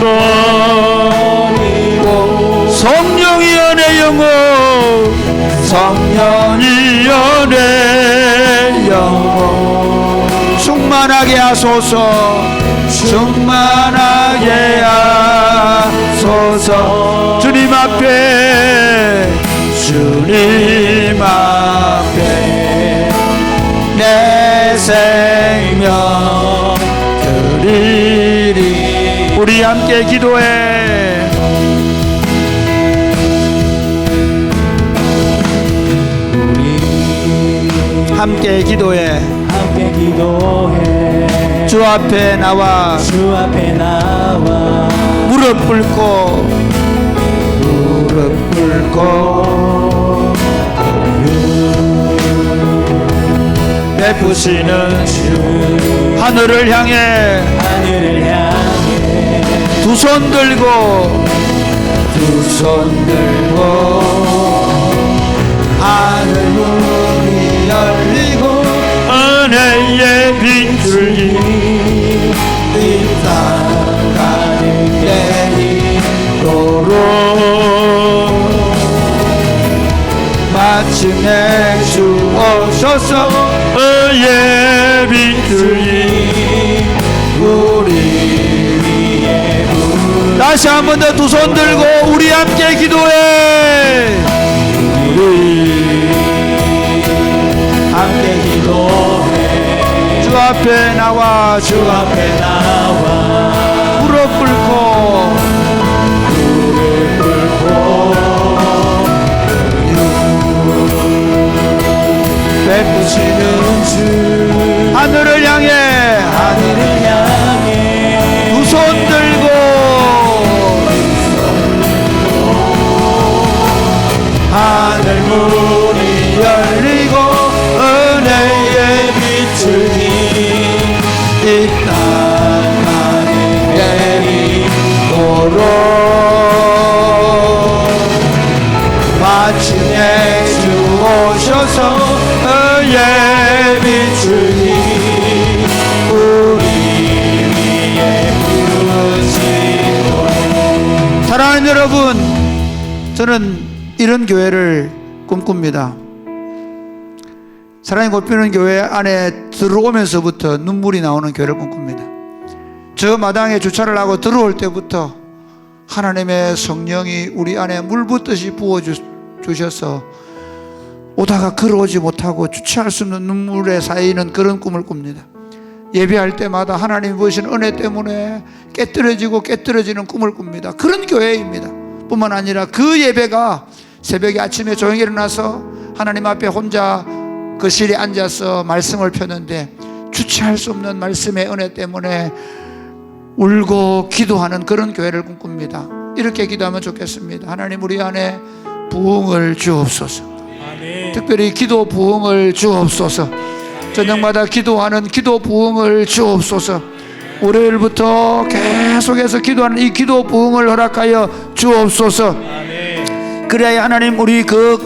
버리고 성령이여 내 영혼 성령이여 내 영혼 충만하게 하소서 충만하게 하소서. 주님 앞에 주님 앞에 내 생명 드리리. 우리 함께 기도해. 함께 기도해. 함께 기도해. 주 앞에 나와 주 앞에 나와 무릎 꿇고 무릎 꿇고 베푸시는 주 하늘을 향해 하늘을 향해 두 손 들고 두 손 들고 하늘 문이 열리고 은혜의 빗줄기 이 땅 가는 데이도록 마침내 주 오셔서 은혜의 빗줄기 우리 위에 다시 한 번 더 두 손 들고 우리 함께 기도해. 우리 함께 기도해. 주 앞에 나와 주 앞에 나와 무릎 꿇고 무릎 꿇고 베푸시는 주 하늘을 향해 하늘을 향해 두 손 들고 하늘 문이 열리고 은혜의 빛을 이 땅 하늘에 이도록 마침내 주 오셔서 은혜의 빛을 우리 위에 부으시고. 사랑하는 여러분, 저는 이런 교회를 꿈꿉니다. 사랑이 곱비는 교회 안에 들어오면서부터 눈물이 나오는 교회를 꿈꿉니다. 저 마당에 주차를 하고 들어올 때부터 하나님의 성령이 우리 안에 물 붓듯이 부어주셔서 오다가 걸어오지 못하고 주체할 수 없는 눈물에 쌓이는 그런 꿈을 꿉니다. 예배할 때마다 하나님이 부으신 은혜 때문에 깨뜨려지는 꿈을 꿉니다. 그런 교회입니다. 뿐만 아니라 그 예배가 새벽에 아침에 조용히 일어나서 하나님 앞에 혼자 거실에 앉아서 말씀을 펴는데 주체할 수 없는 말씀의 은혜 때문에 울고 기도하는 그런 교회를 꿈꿉니다. 이렇게 기도하면 좋겠습니다. 하나님, 우리 안에 부흥을 주옵소서. 아멘. 특별히 기도 부흥을 주옵소서. 저녁마다 기도하는 기도 부흥을 주옵소서. 월요일부터 계속해서 기도하는 이 기도 부흥을 허락하여 주옵소서. 아멘. 그래야 하나님 우리 그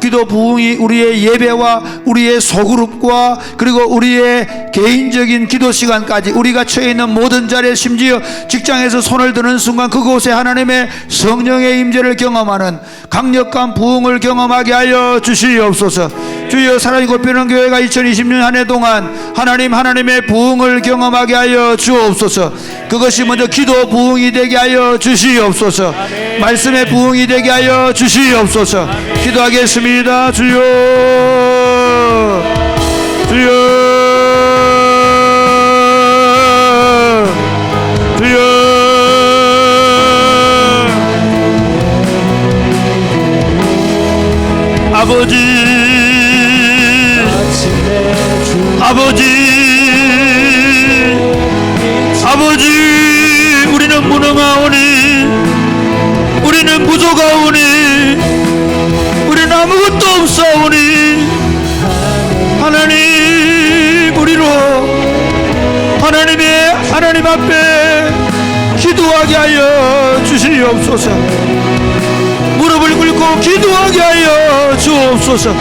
기도 부흥이 우리의 예배와 우리의 소그룹과 그리고 우리의 개인적인 기도 시간까지 우리가 처해 있는 모든 자리에 심지어 직장에서 손을 드는 순간 그곳에 하나님의 성령의 임재를 경험하는 강력한 부흥을 경험하게 하여 주시옵소서. 주여 사랑이 곱비는 교회가 2020년 한 해 동안 하나님의 부흥을 경험하게 하여 주옵소서. 그것이 먼저 기도 부흥이 되게 하여 주시옵소서. 말씀의 부흥이 되게 하여 주시옵소서. 기도하겠습니다. 주여 주여 주여 아버지 아버지 우리는 무능하오니 우리는 부족하오니 우리는 아무것도 없사오니 하나님 우리로 하나님 앞에 기도하게 하여 주시옵소서. 무릎을 꿇고 기도하게 하여 주옵소서.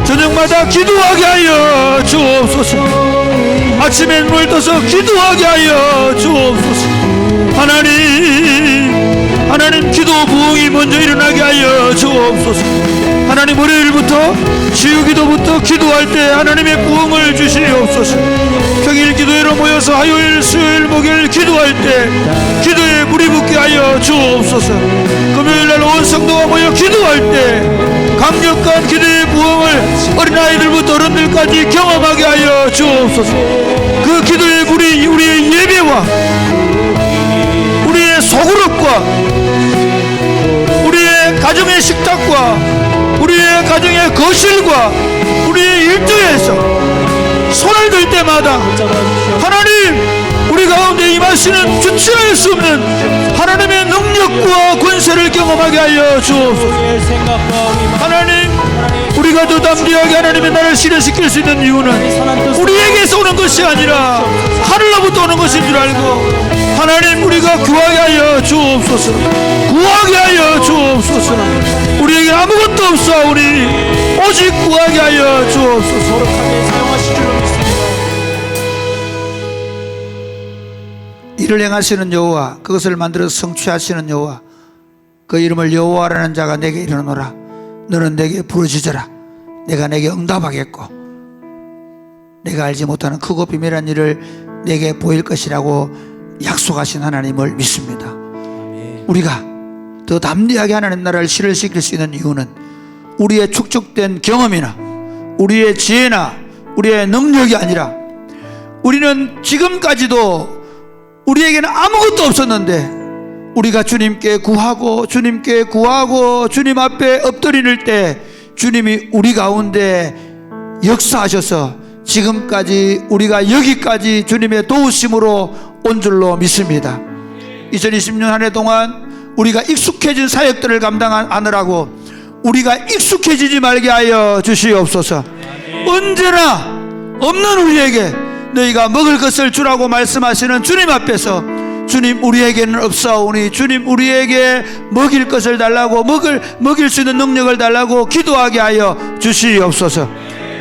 저녁마다 기도하게 하여 주옵소서. 아침에 눈을 떠서 기도하게 하여 주옵소서. 하나님 기도 부흥이 먼저 일어나게 하여 주옵소서. 하나님 월요일부터 치유기도부터 기도할 때 하나님의 부흥을 주시옵소서. 평일 기도회로 모여서 화요일 수요일 목요일 기도할 때 기도에 물이 붓게 하여 주옵소서. 금요일날 온 성도가 모여 기도할 때 강력한 기도의 부흥을 어린아이들부터 어른들까지 경험하게 하여 주옵소서. 그 기도의 물이 우리의 예배와 우리의 소그룹과 우리의 가정의 식탁과 우리의 가정의 거실과 우리의 일터에서 손을 들 때마다 하나님 우리 가운데 임하시는 주체할 수 없는 하나님의 능력과 권세를 경험하게 하여 주옵소서. 하나님 우리가 더 담대하게 하나님의 나라를 실현시킬 수 있는 이유는 우리에게서 오는 것이 아니라 하늘로부터 오는 것인 줄 알고 하나님 우리가 구하게 하여 주옵소서. 구하게 하여 주옵소서. 우리에게 아무것도 없사오니 오직 구하게 하여 주옵소서. 이를 행하시는 여호와 그것을 만들어 성취하시는 여호와 그 이름을 여호와라는 자가 내게 이르노라. 너는 내게 부르짖어라. 내가 내게 응답하겠고 내가 알지 못하는 크고 비밀한 일을 내게 보일 것이라고 약속하신 하나님을 믿습니다. 우리가 더 담대하게 하나님 나라를 실현시킬 수 있는 이유는 우리의 축적된 경험이나 우리의 지혜나 우리의 능력이 아니라 우리는 지금까지도 우리에게는 아무것도 없었는데 우리가 주님께 구하고 주님 앞에 엎드릴 때 주님이 우리 가운데 역사하셔서 지금까지 우리가 여기까지 주님의 도우심으로 온 줄로 믿습니다. 2020년 한 해 동안 우리가 익숙해진 사역들을 감당하느라고 우리가 익숙해지지 말게 하여 주시옵소서. 언제나 없는 우리에게 너희가 먹을 것을 주라고 말씀하시는 주님 앞에서 주님 우리에게는 없사오니 주님 우리에게 먹일 것을 달라고 먹일 수 있는 능력을 달라고 기도하게 하여 주시옵소서.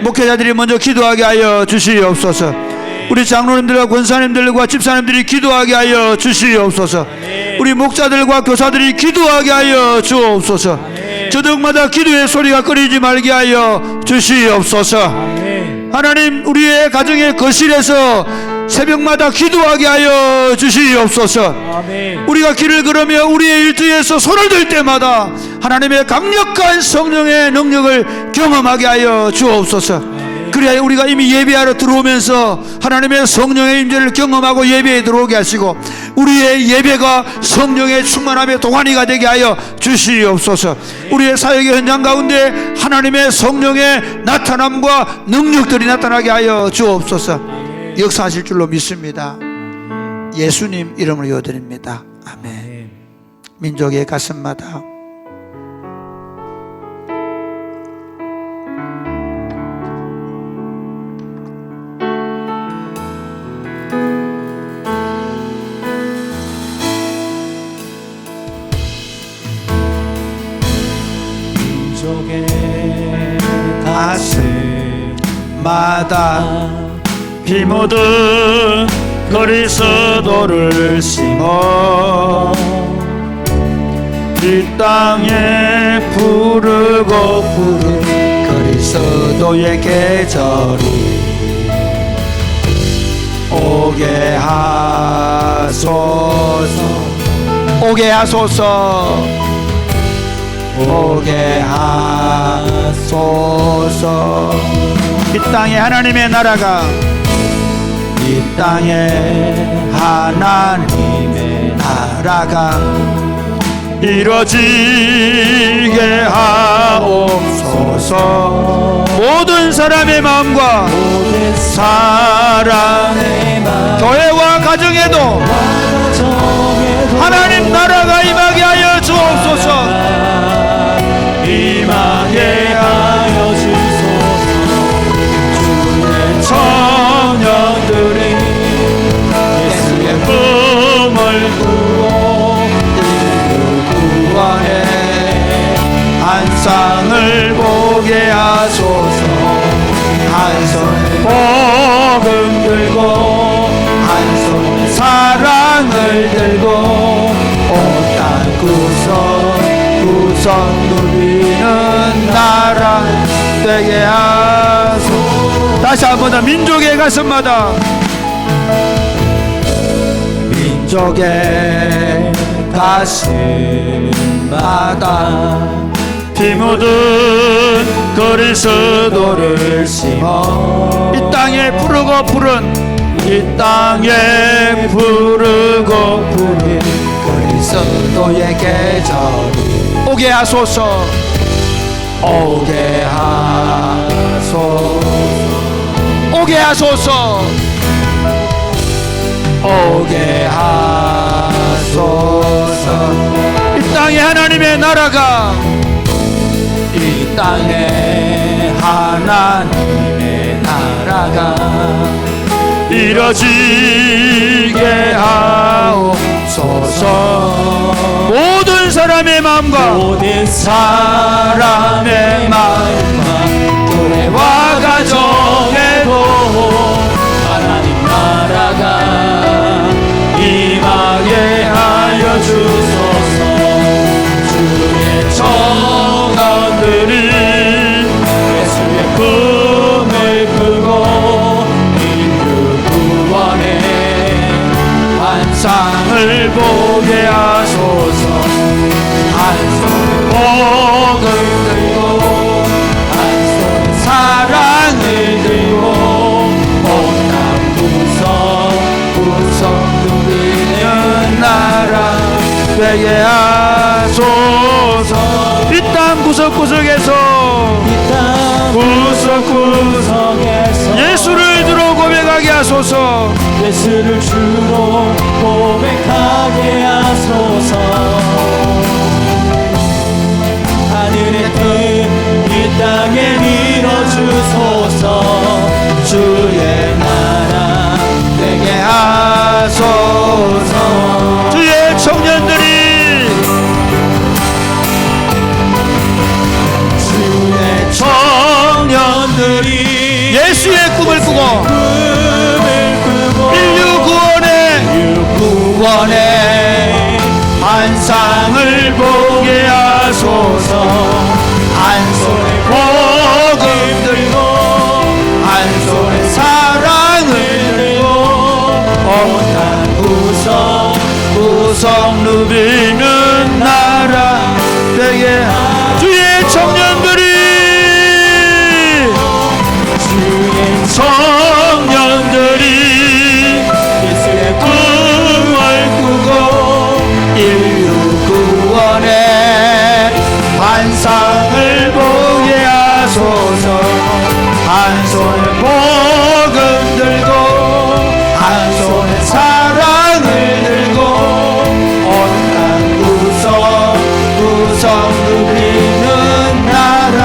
목회자들이 먼저 기도하게 하여 주시옵소서. 우리 장로님들과 권사님들과 집사님들이 기도하게 하여 주시옵소서. 우리 목자들과 교사들이 기도하게 하여 주옵소서. 저녁마다 기도의 소리가 끊이지 말게 하여 주시옵소서. 하나님 우리의 가정의 거실에서 새벽마다 기도하게 하여 주시옵소서. 우리가 길을 걸으며 우리의 일터에서 손을 들 때마다 하나님의 강력한 성령의 능력을 경험하게 하여 주옵소서. 그래야 우리가 이미 예배하러 들어오면서 하나님의 성령의 임재를 경험하고 예배에 들어오게 하시고 우리의 예배가 성령의 충만함의 동안이가 되게 하여 주시옵소서. 우리의 사역의 현장 가운데 하나님의 성령의 나타남과 능력들이 나타나게 하여 주옵소서. 역사하실 줄로 믿습니다. 예수님 이름으로 요드립니다. 아멘. 민족의 가슴마다 가슴마다 피 묻은 그리스도를 심어 이 땅에 부르고 부른 그리스도의 계절이 오게 하소서 오게 하소서 오게 하소서 이 땅에 하나님의 나라가 이 땅에 하나님의 나라가 이루어지게 하옵소서 모든 사람의 마음과 사랑의 교회와 가정에도 하나님 나라가 임하게 하여 주옵소서 임하게 하여 주소서 주의 청년들이 예수의 꿈을 꾸고 구원의 한 쌍을 보게 하소서 한 손에 복음 들고 한 손에 사랑을 들고 온 땅 구성 누리는 나라 되게 하소서 다시 한 번 더 민족의 가슴마다 민족의 가슴마다 피 묻은 그리스도를 심어 이 땅에 부르고 부른 이 땅에 부르고 부른 그리스도의 계절이 오게 하소서 오게 하소서 오게 하소서 오게 하소서 이 땅에 하나님의 나라가 이 땅에 하나님의 나라가 이루어지게 하옵소서 모든 사람의 마음과 모든 사람의 마음과 교회와 가정에도 하나님 나라가 임하게 하여 주소서 주의 청년들이 예수의 꿈을 꾸고 인류 구원의 환상을 보게 하소서 한 손에 복을 들고 한 손에 사랑을 들고 온땅 구성 누리는 나라 되게 하소서 이 땅 구석구석에서 예수를 주로 고백하게 하소서 예수를 주로 고백하게 하소서 하늘의 뜻 이 땅에 이뤄주소서 주의 나라 되게 하소서 주의 청년들이 예수의 꿈을 꾸고 인류 구원의 환상을 보게 하소서 한 손에 복음 들고 한 손에 사랑을 들고 온땅 구성 누비는 나라 되게 주의 청년들이 청년들이 예수의 꿈을 꾸고 인류 구원의 환상을 보게 하소서 한 손에 복음 들고 한 손에 사랑을 들고 온땅 구성 누리는 나라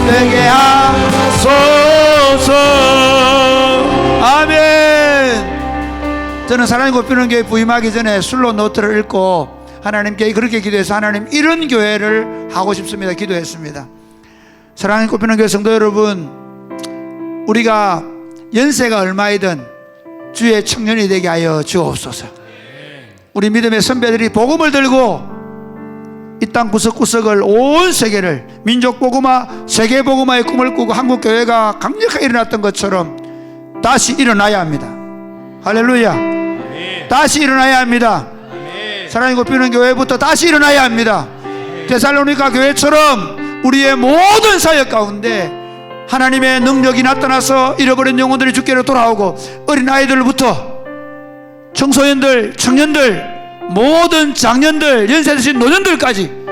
되게 하소서 아멘. 저는 사랑의 꽃피우는 교회 부임하기 전에 술로 노트를 읽고 하나님께 그렇게 기도해서 하나님 이런 교회를 하고 싶습니다 기도했습니다. 사랑하는 꽃피는 교회 성도 여러분, 우리가 연세가 얼마이든 주의 청년이 되게 하여 주옵소서. 우리 믿음의 선배들이 복음을 들고 이 땅 구석구석을, 온 세계를 민족 복음화, 세계 복음화의 꿈을 꾸고 한국 교회가 강력하게 일어났던 것처럼 다시 일어나야 합니다. 할렐루야. 다시 일어나야 합니다. 사랑이 곱히는 교회부터 다시 일어나야 합니다. 데살로니가 교회처럼 우리의 모든 사역 가운데 하나님의 능력이 나타나서 잃어버린 영혼들이 주께로 돌아오고, 어린아이들부터 청소년들, 청년들, 모든 장년들, 연세 드신 노년들까지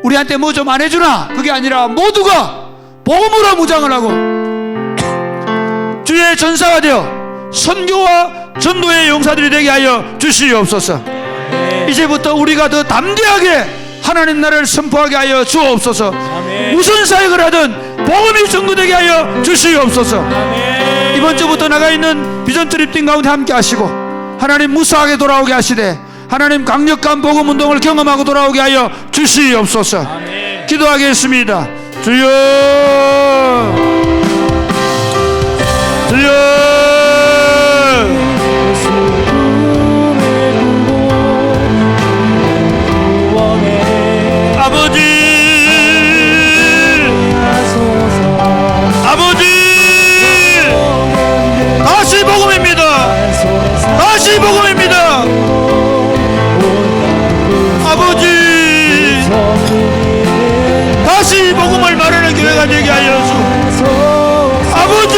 우리한테 뭐 좀 안 해주나? 그게 아니라 모두가 복음으로 무장을 하고 주의 전사가 되어 선교와 전도의 용사들이 되게 하여 주시옵소서. 이제부터 우리가 더 담대하게 하나님 나라를 선포하게 하여 주옵소서. 무슨 사역을 하든 복음이 전도되게 하여 주시옵소서. 이번 주부터 나가 있는 비전 트립팀 가운데 함께 하시고, 하나님 무사하게 돌아오게 하시되 하나님 강력한 복음 운동을 경험하고 돌아오게 하여 주시옵소서. 기도하겠습니다. 주여, 주여. 아버지, 아버지, 다시 복음입니다. 다시 복음입니다. 아버지, 다시 복음을 말하는 교회가 되게 하여 주. 아버지,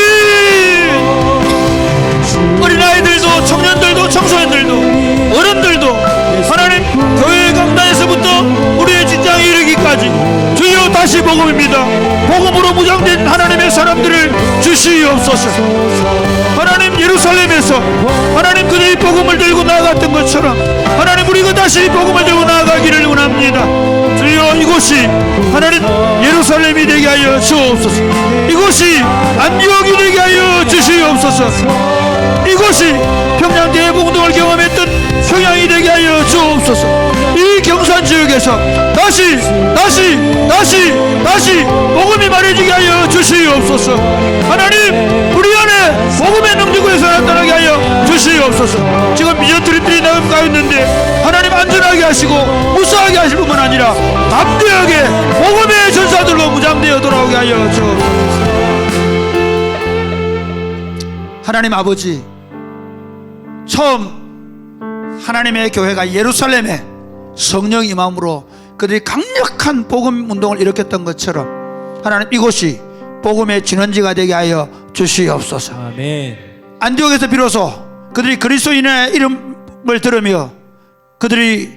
어린아이들도, 청년들도, 청소년들도, 어른들도 하나님 교회 강단에서부터 우리의 직장에 이르기까지 주여 다시 복음입니다. 복음으로 무장된 하나님의 사람들을 주시옵소서. 하나님 예루살렘에서 하나님 그들이 복음을 들고 나아갔던 것처럼 하나님 우리가 다시 복음을 들고 나아가기를 원합니다. 주여, 이곳이 하나님 예루살렘이 되게 하여 주옵소서. 이곳이 안디옥이 되게 하여 주시옵소서. 이곳이 평양 대복음을 경험했던 평양이 되게 하여 주옵소서. 이 경산 지역에서 다시 복음이 말해지게 하여 주시옵소서. 하나님 우리 안에 복음의 능력에서 나타나게 하여 주시옵소서. 지금 미전 트립들이 나가 있는데 하나님 안전하게 하시고 무사하게 하실 뿐만 아니라 담대하게 복음의 전사들로 무장되어 돌아오게 하여 주옵소서. 하나님 아버지, 처음 하나님의 교회가 예루살렘에 성령 임함으로 그들이 강력한 복음 운동을 일으켰던 것처럼 하나님 이곳이 복음의 진원지가 되게 하여 주시옵소서. 아멘. 안디옥에서 비로소 그들이 그리스도인의 이름을 들으며 그들이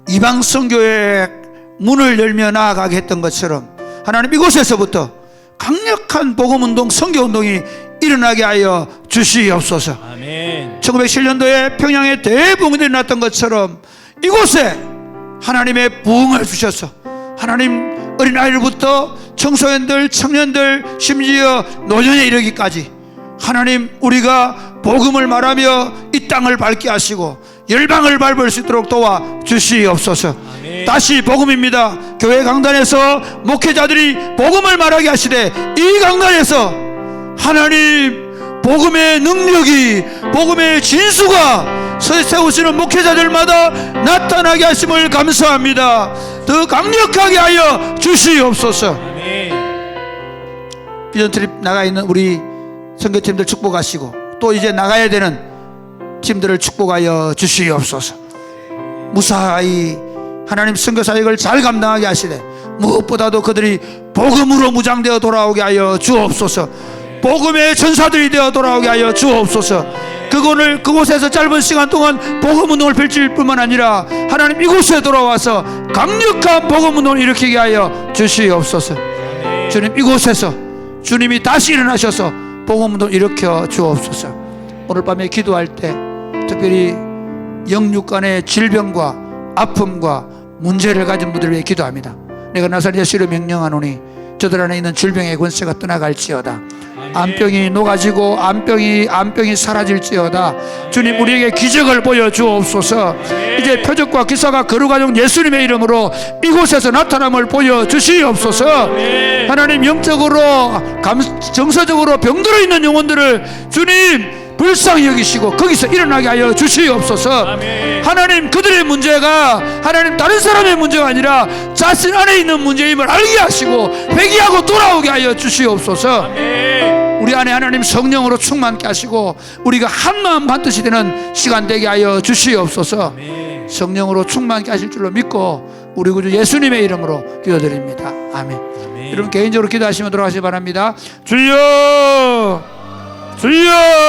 이방 선교의 문을 열며 나아가게 했던 것처럼 하나님 이곳에서부터 강력한 복음 운동, 선교 운동이 일어나게 하여 주시옵소서. 아멘. 1907년도에 평양에 대부흥이 일어났던 것처럼 이곳에 하나님의 부흥을 주셔서 하나님 어린아이들부터 청소년들, 청년들, 심지어 노년에 이르기까지 하나님 우리가 복음을 말하며 이 땅을 밝게 하시고 열방을 밟을 수 있도록 도와 주시옵소서. 아멘. 다시 복음입니다. 교회 강단에서 목회자들이 복음을 말하게 하시되 이 강단에서 하나님 복음의 능력이, 복음의 진수가 세우시는 목회자들마다 나타나게 하심을 감사합니다. 더 강력하게 하여 주시옵소서. 아멘. 비전 트립 나가 있는 우리 선교팀들 축복하시고 또 이제 나가야 되는 팀들을 축복하여 주시옵소서. 무사히 하나님 선교 사역을 잘 감당하게 하시되 무엇보다도 그들이 복음으로 무장되어 돌아오게 하여 주옵소서. 복음의 전사들이 되어 돌아오게 하여 주옵소서. 그곳에서 짧은 시간 동안 복음 운동을 펼칠 뿐만 아니라 하나님 이곳에 돌아와서 강력한 복음 운동을 일으키게 하여 주시옵소서. 주님 이곳에서 주님이 다시 일어나셔서 복음 운동을 일으켜 주옵소서. 오늘 밤에 기도할 때 특별히 영육간의 질병과 아픔과 문제를 가진 분들을 위해 기도합니다. 내가 나사렛 예수로 명령하노니 저들 안에 있는 질병의 권세가 떠나갈지어다. 암병이 녹아지고 암병이 사라질지어다. 주님 우리에게 기적을 보여주옵소서. 이제 표적과 기사가 거룩하신 예수님의 이름으로 이곳에서 나타남을 보여주시옵소서. 하나님 영적으로 정서적으로 병들어 있는 영혼들을 주님 불쌍히 여기시고 거기서 일어나게 하여 주시옵소서. 하나님 그들의 문제가 하나님 다른 사람의 문제가 아니라 자신 안에 있는 문제임을 알게 하시고 회개하고 돌아오게 하여 주시옵소서. 우리 안에 하나님 성령으로 충만케 하시고 우리가 한마음 한뜻이 되는 시간 되게 하여 주시옵소서. 성령으로 충만케 하실 줄로 믿고 우리 구주 예수님의 이름으로 기도드립니다. 아멘. 여러분 개인적으로 기도하시면 들어가시기 바랍니다. 주여 주여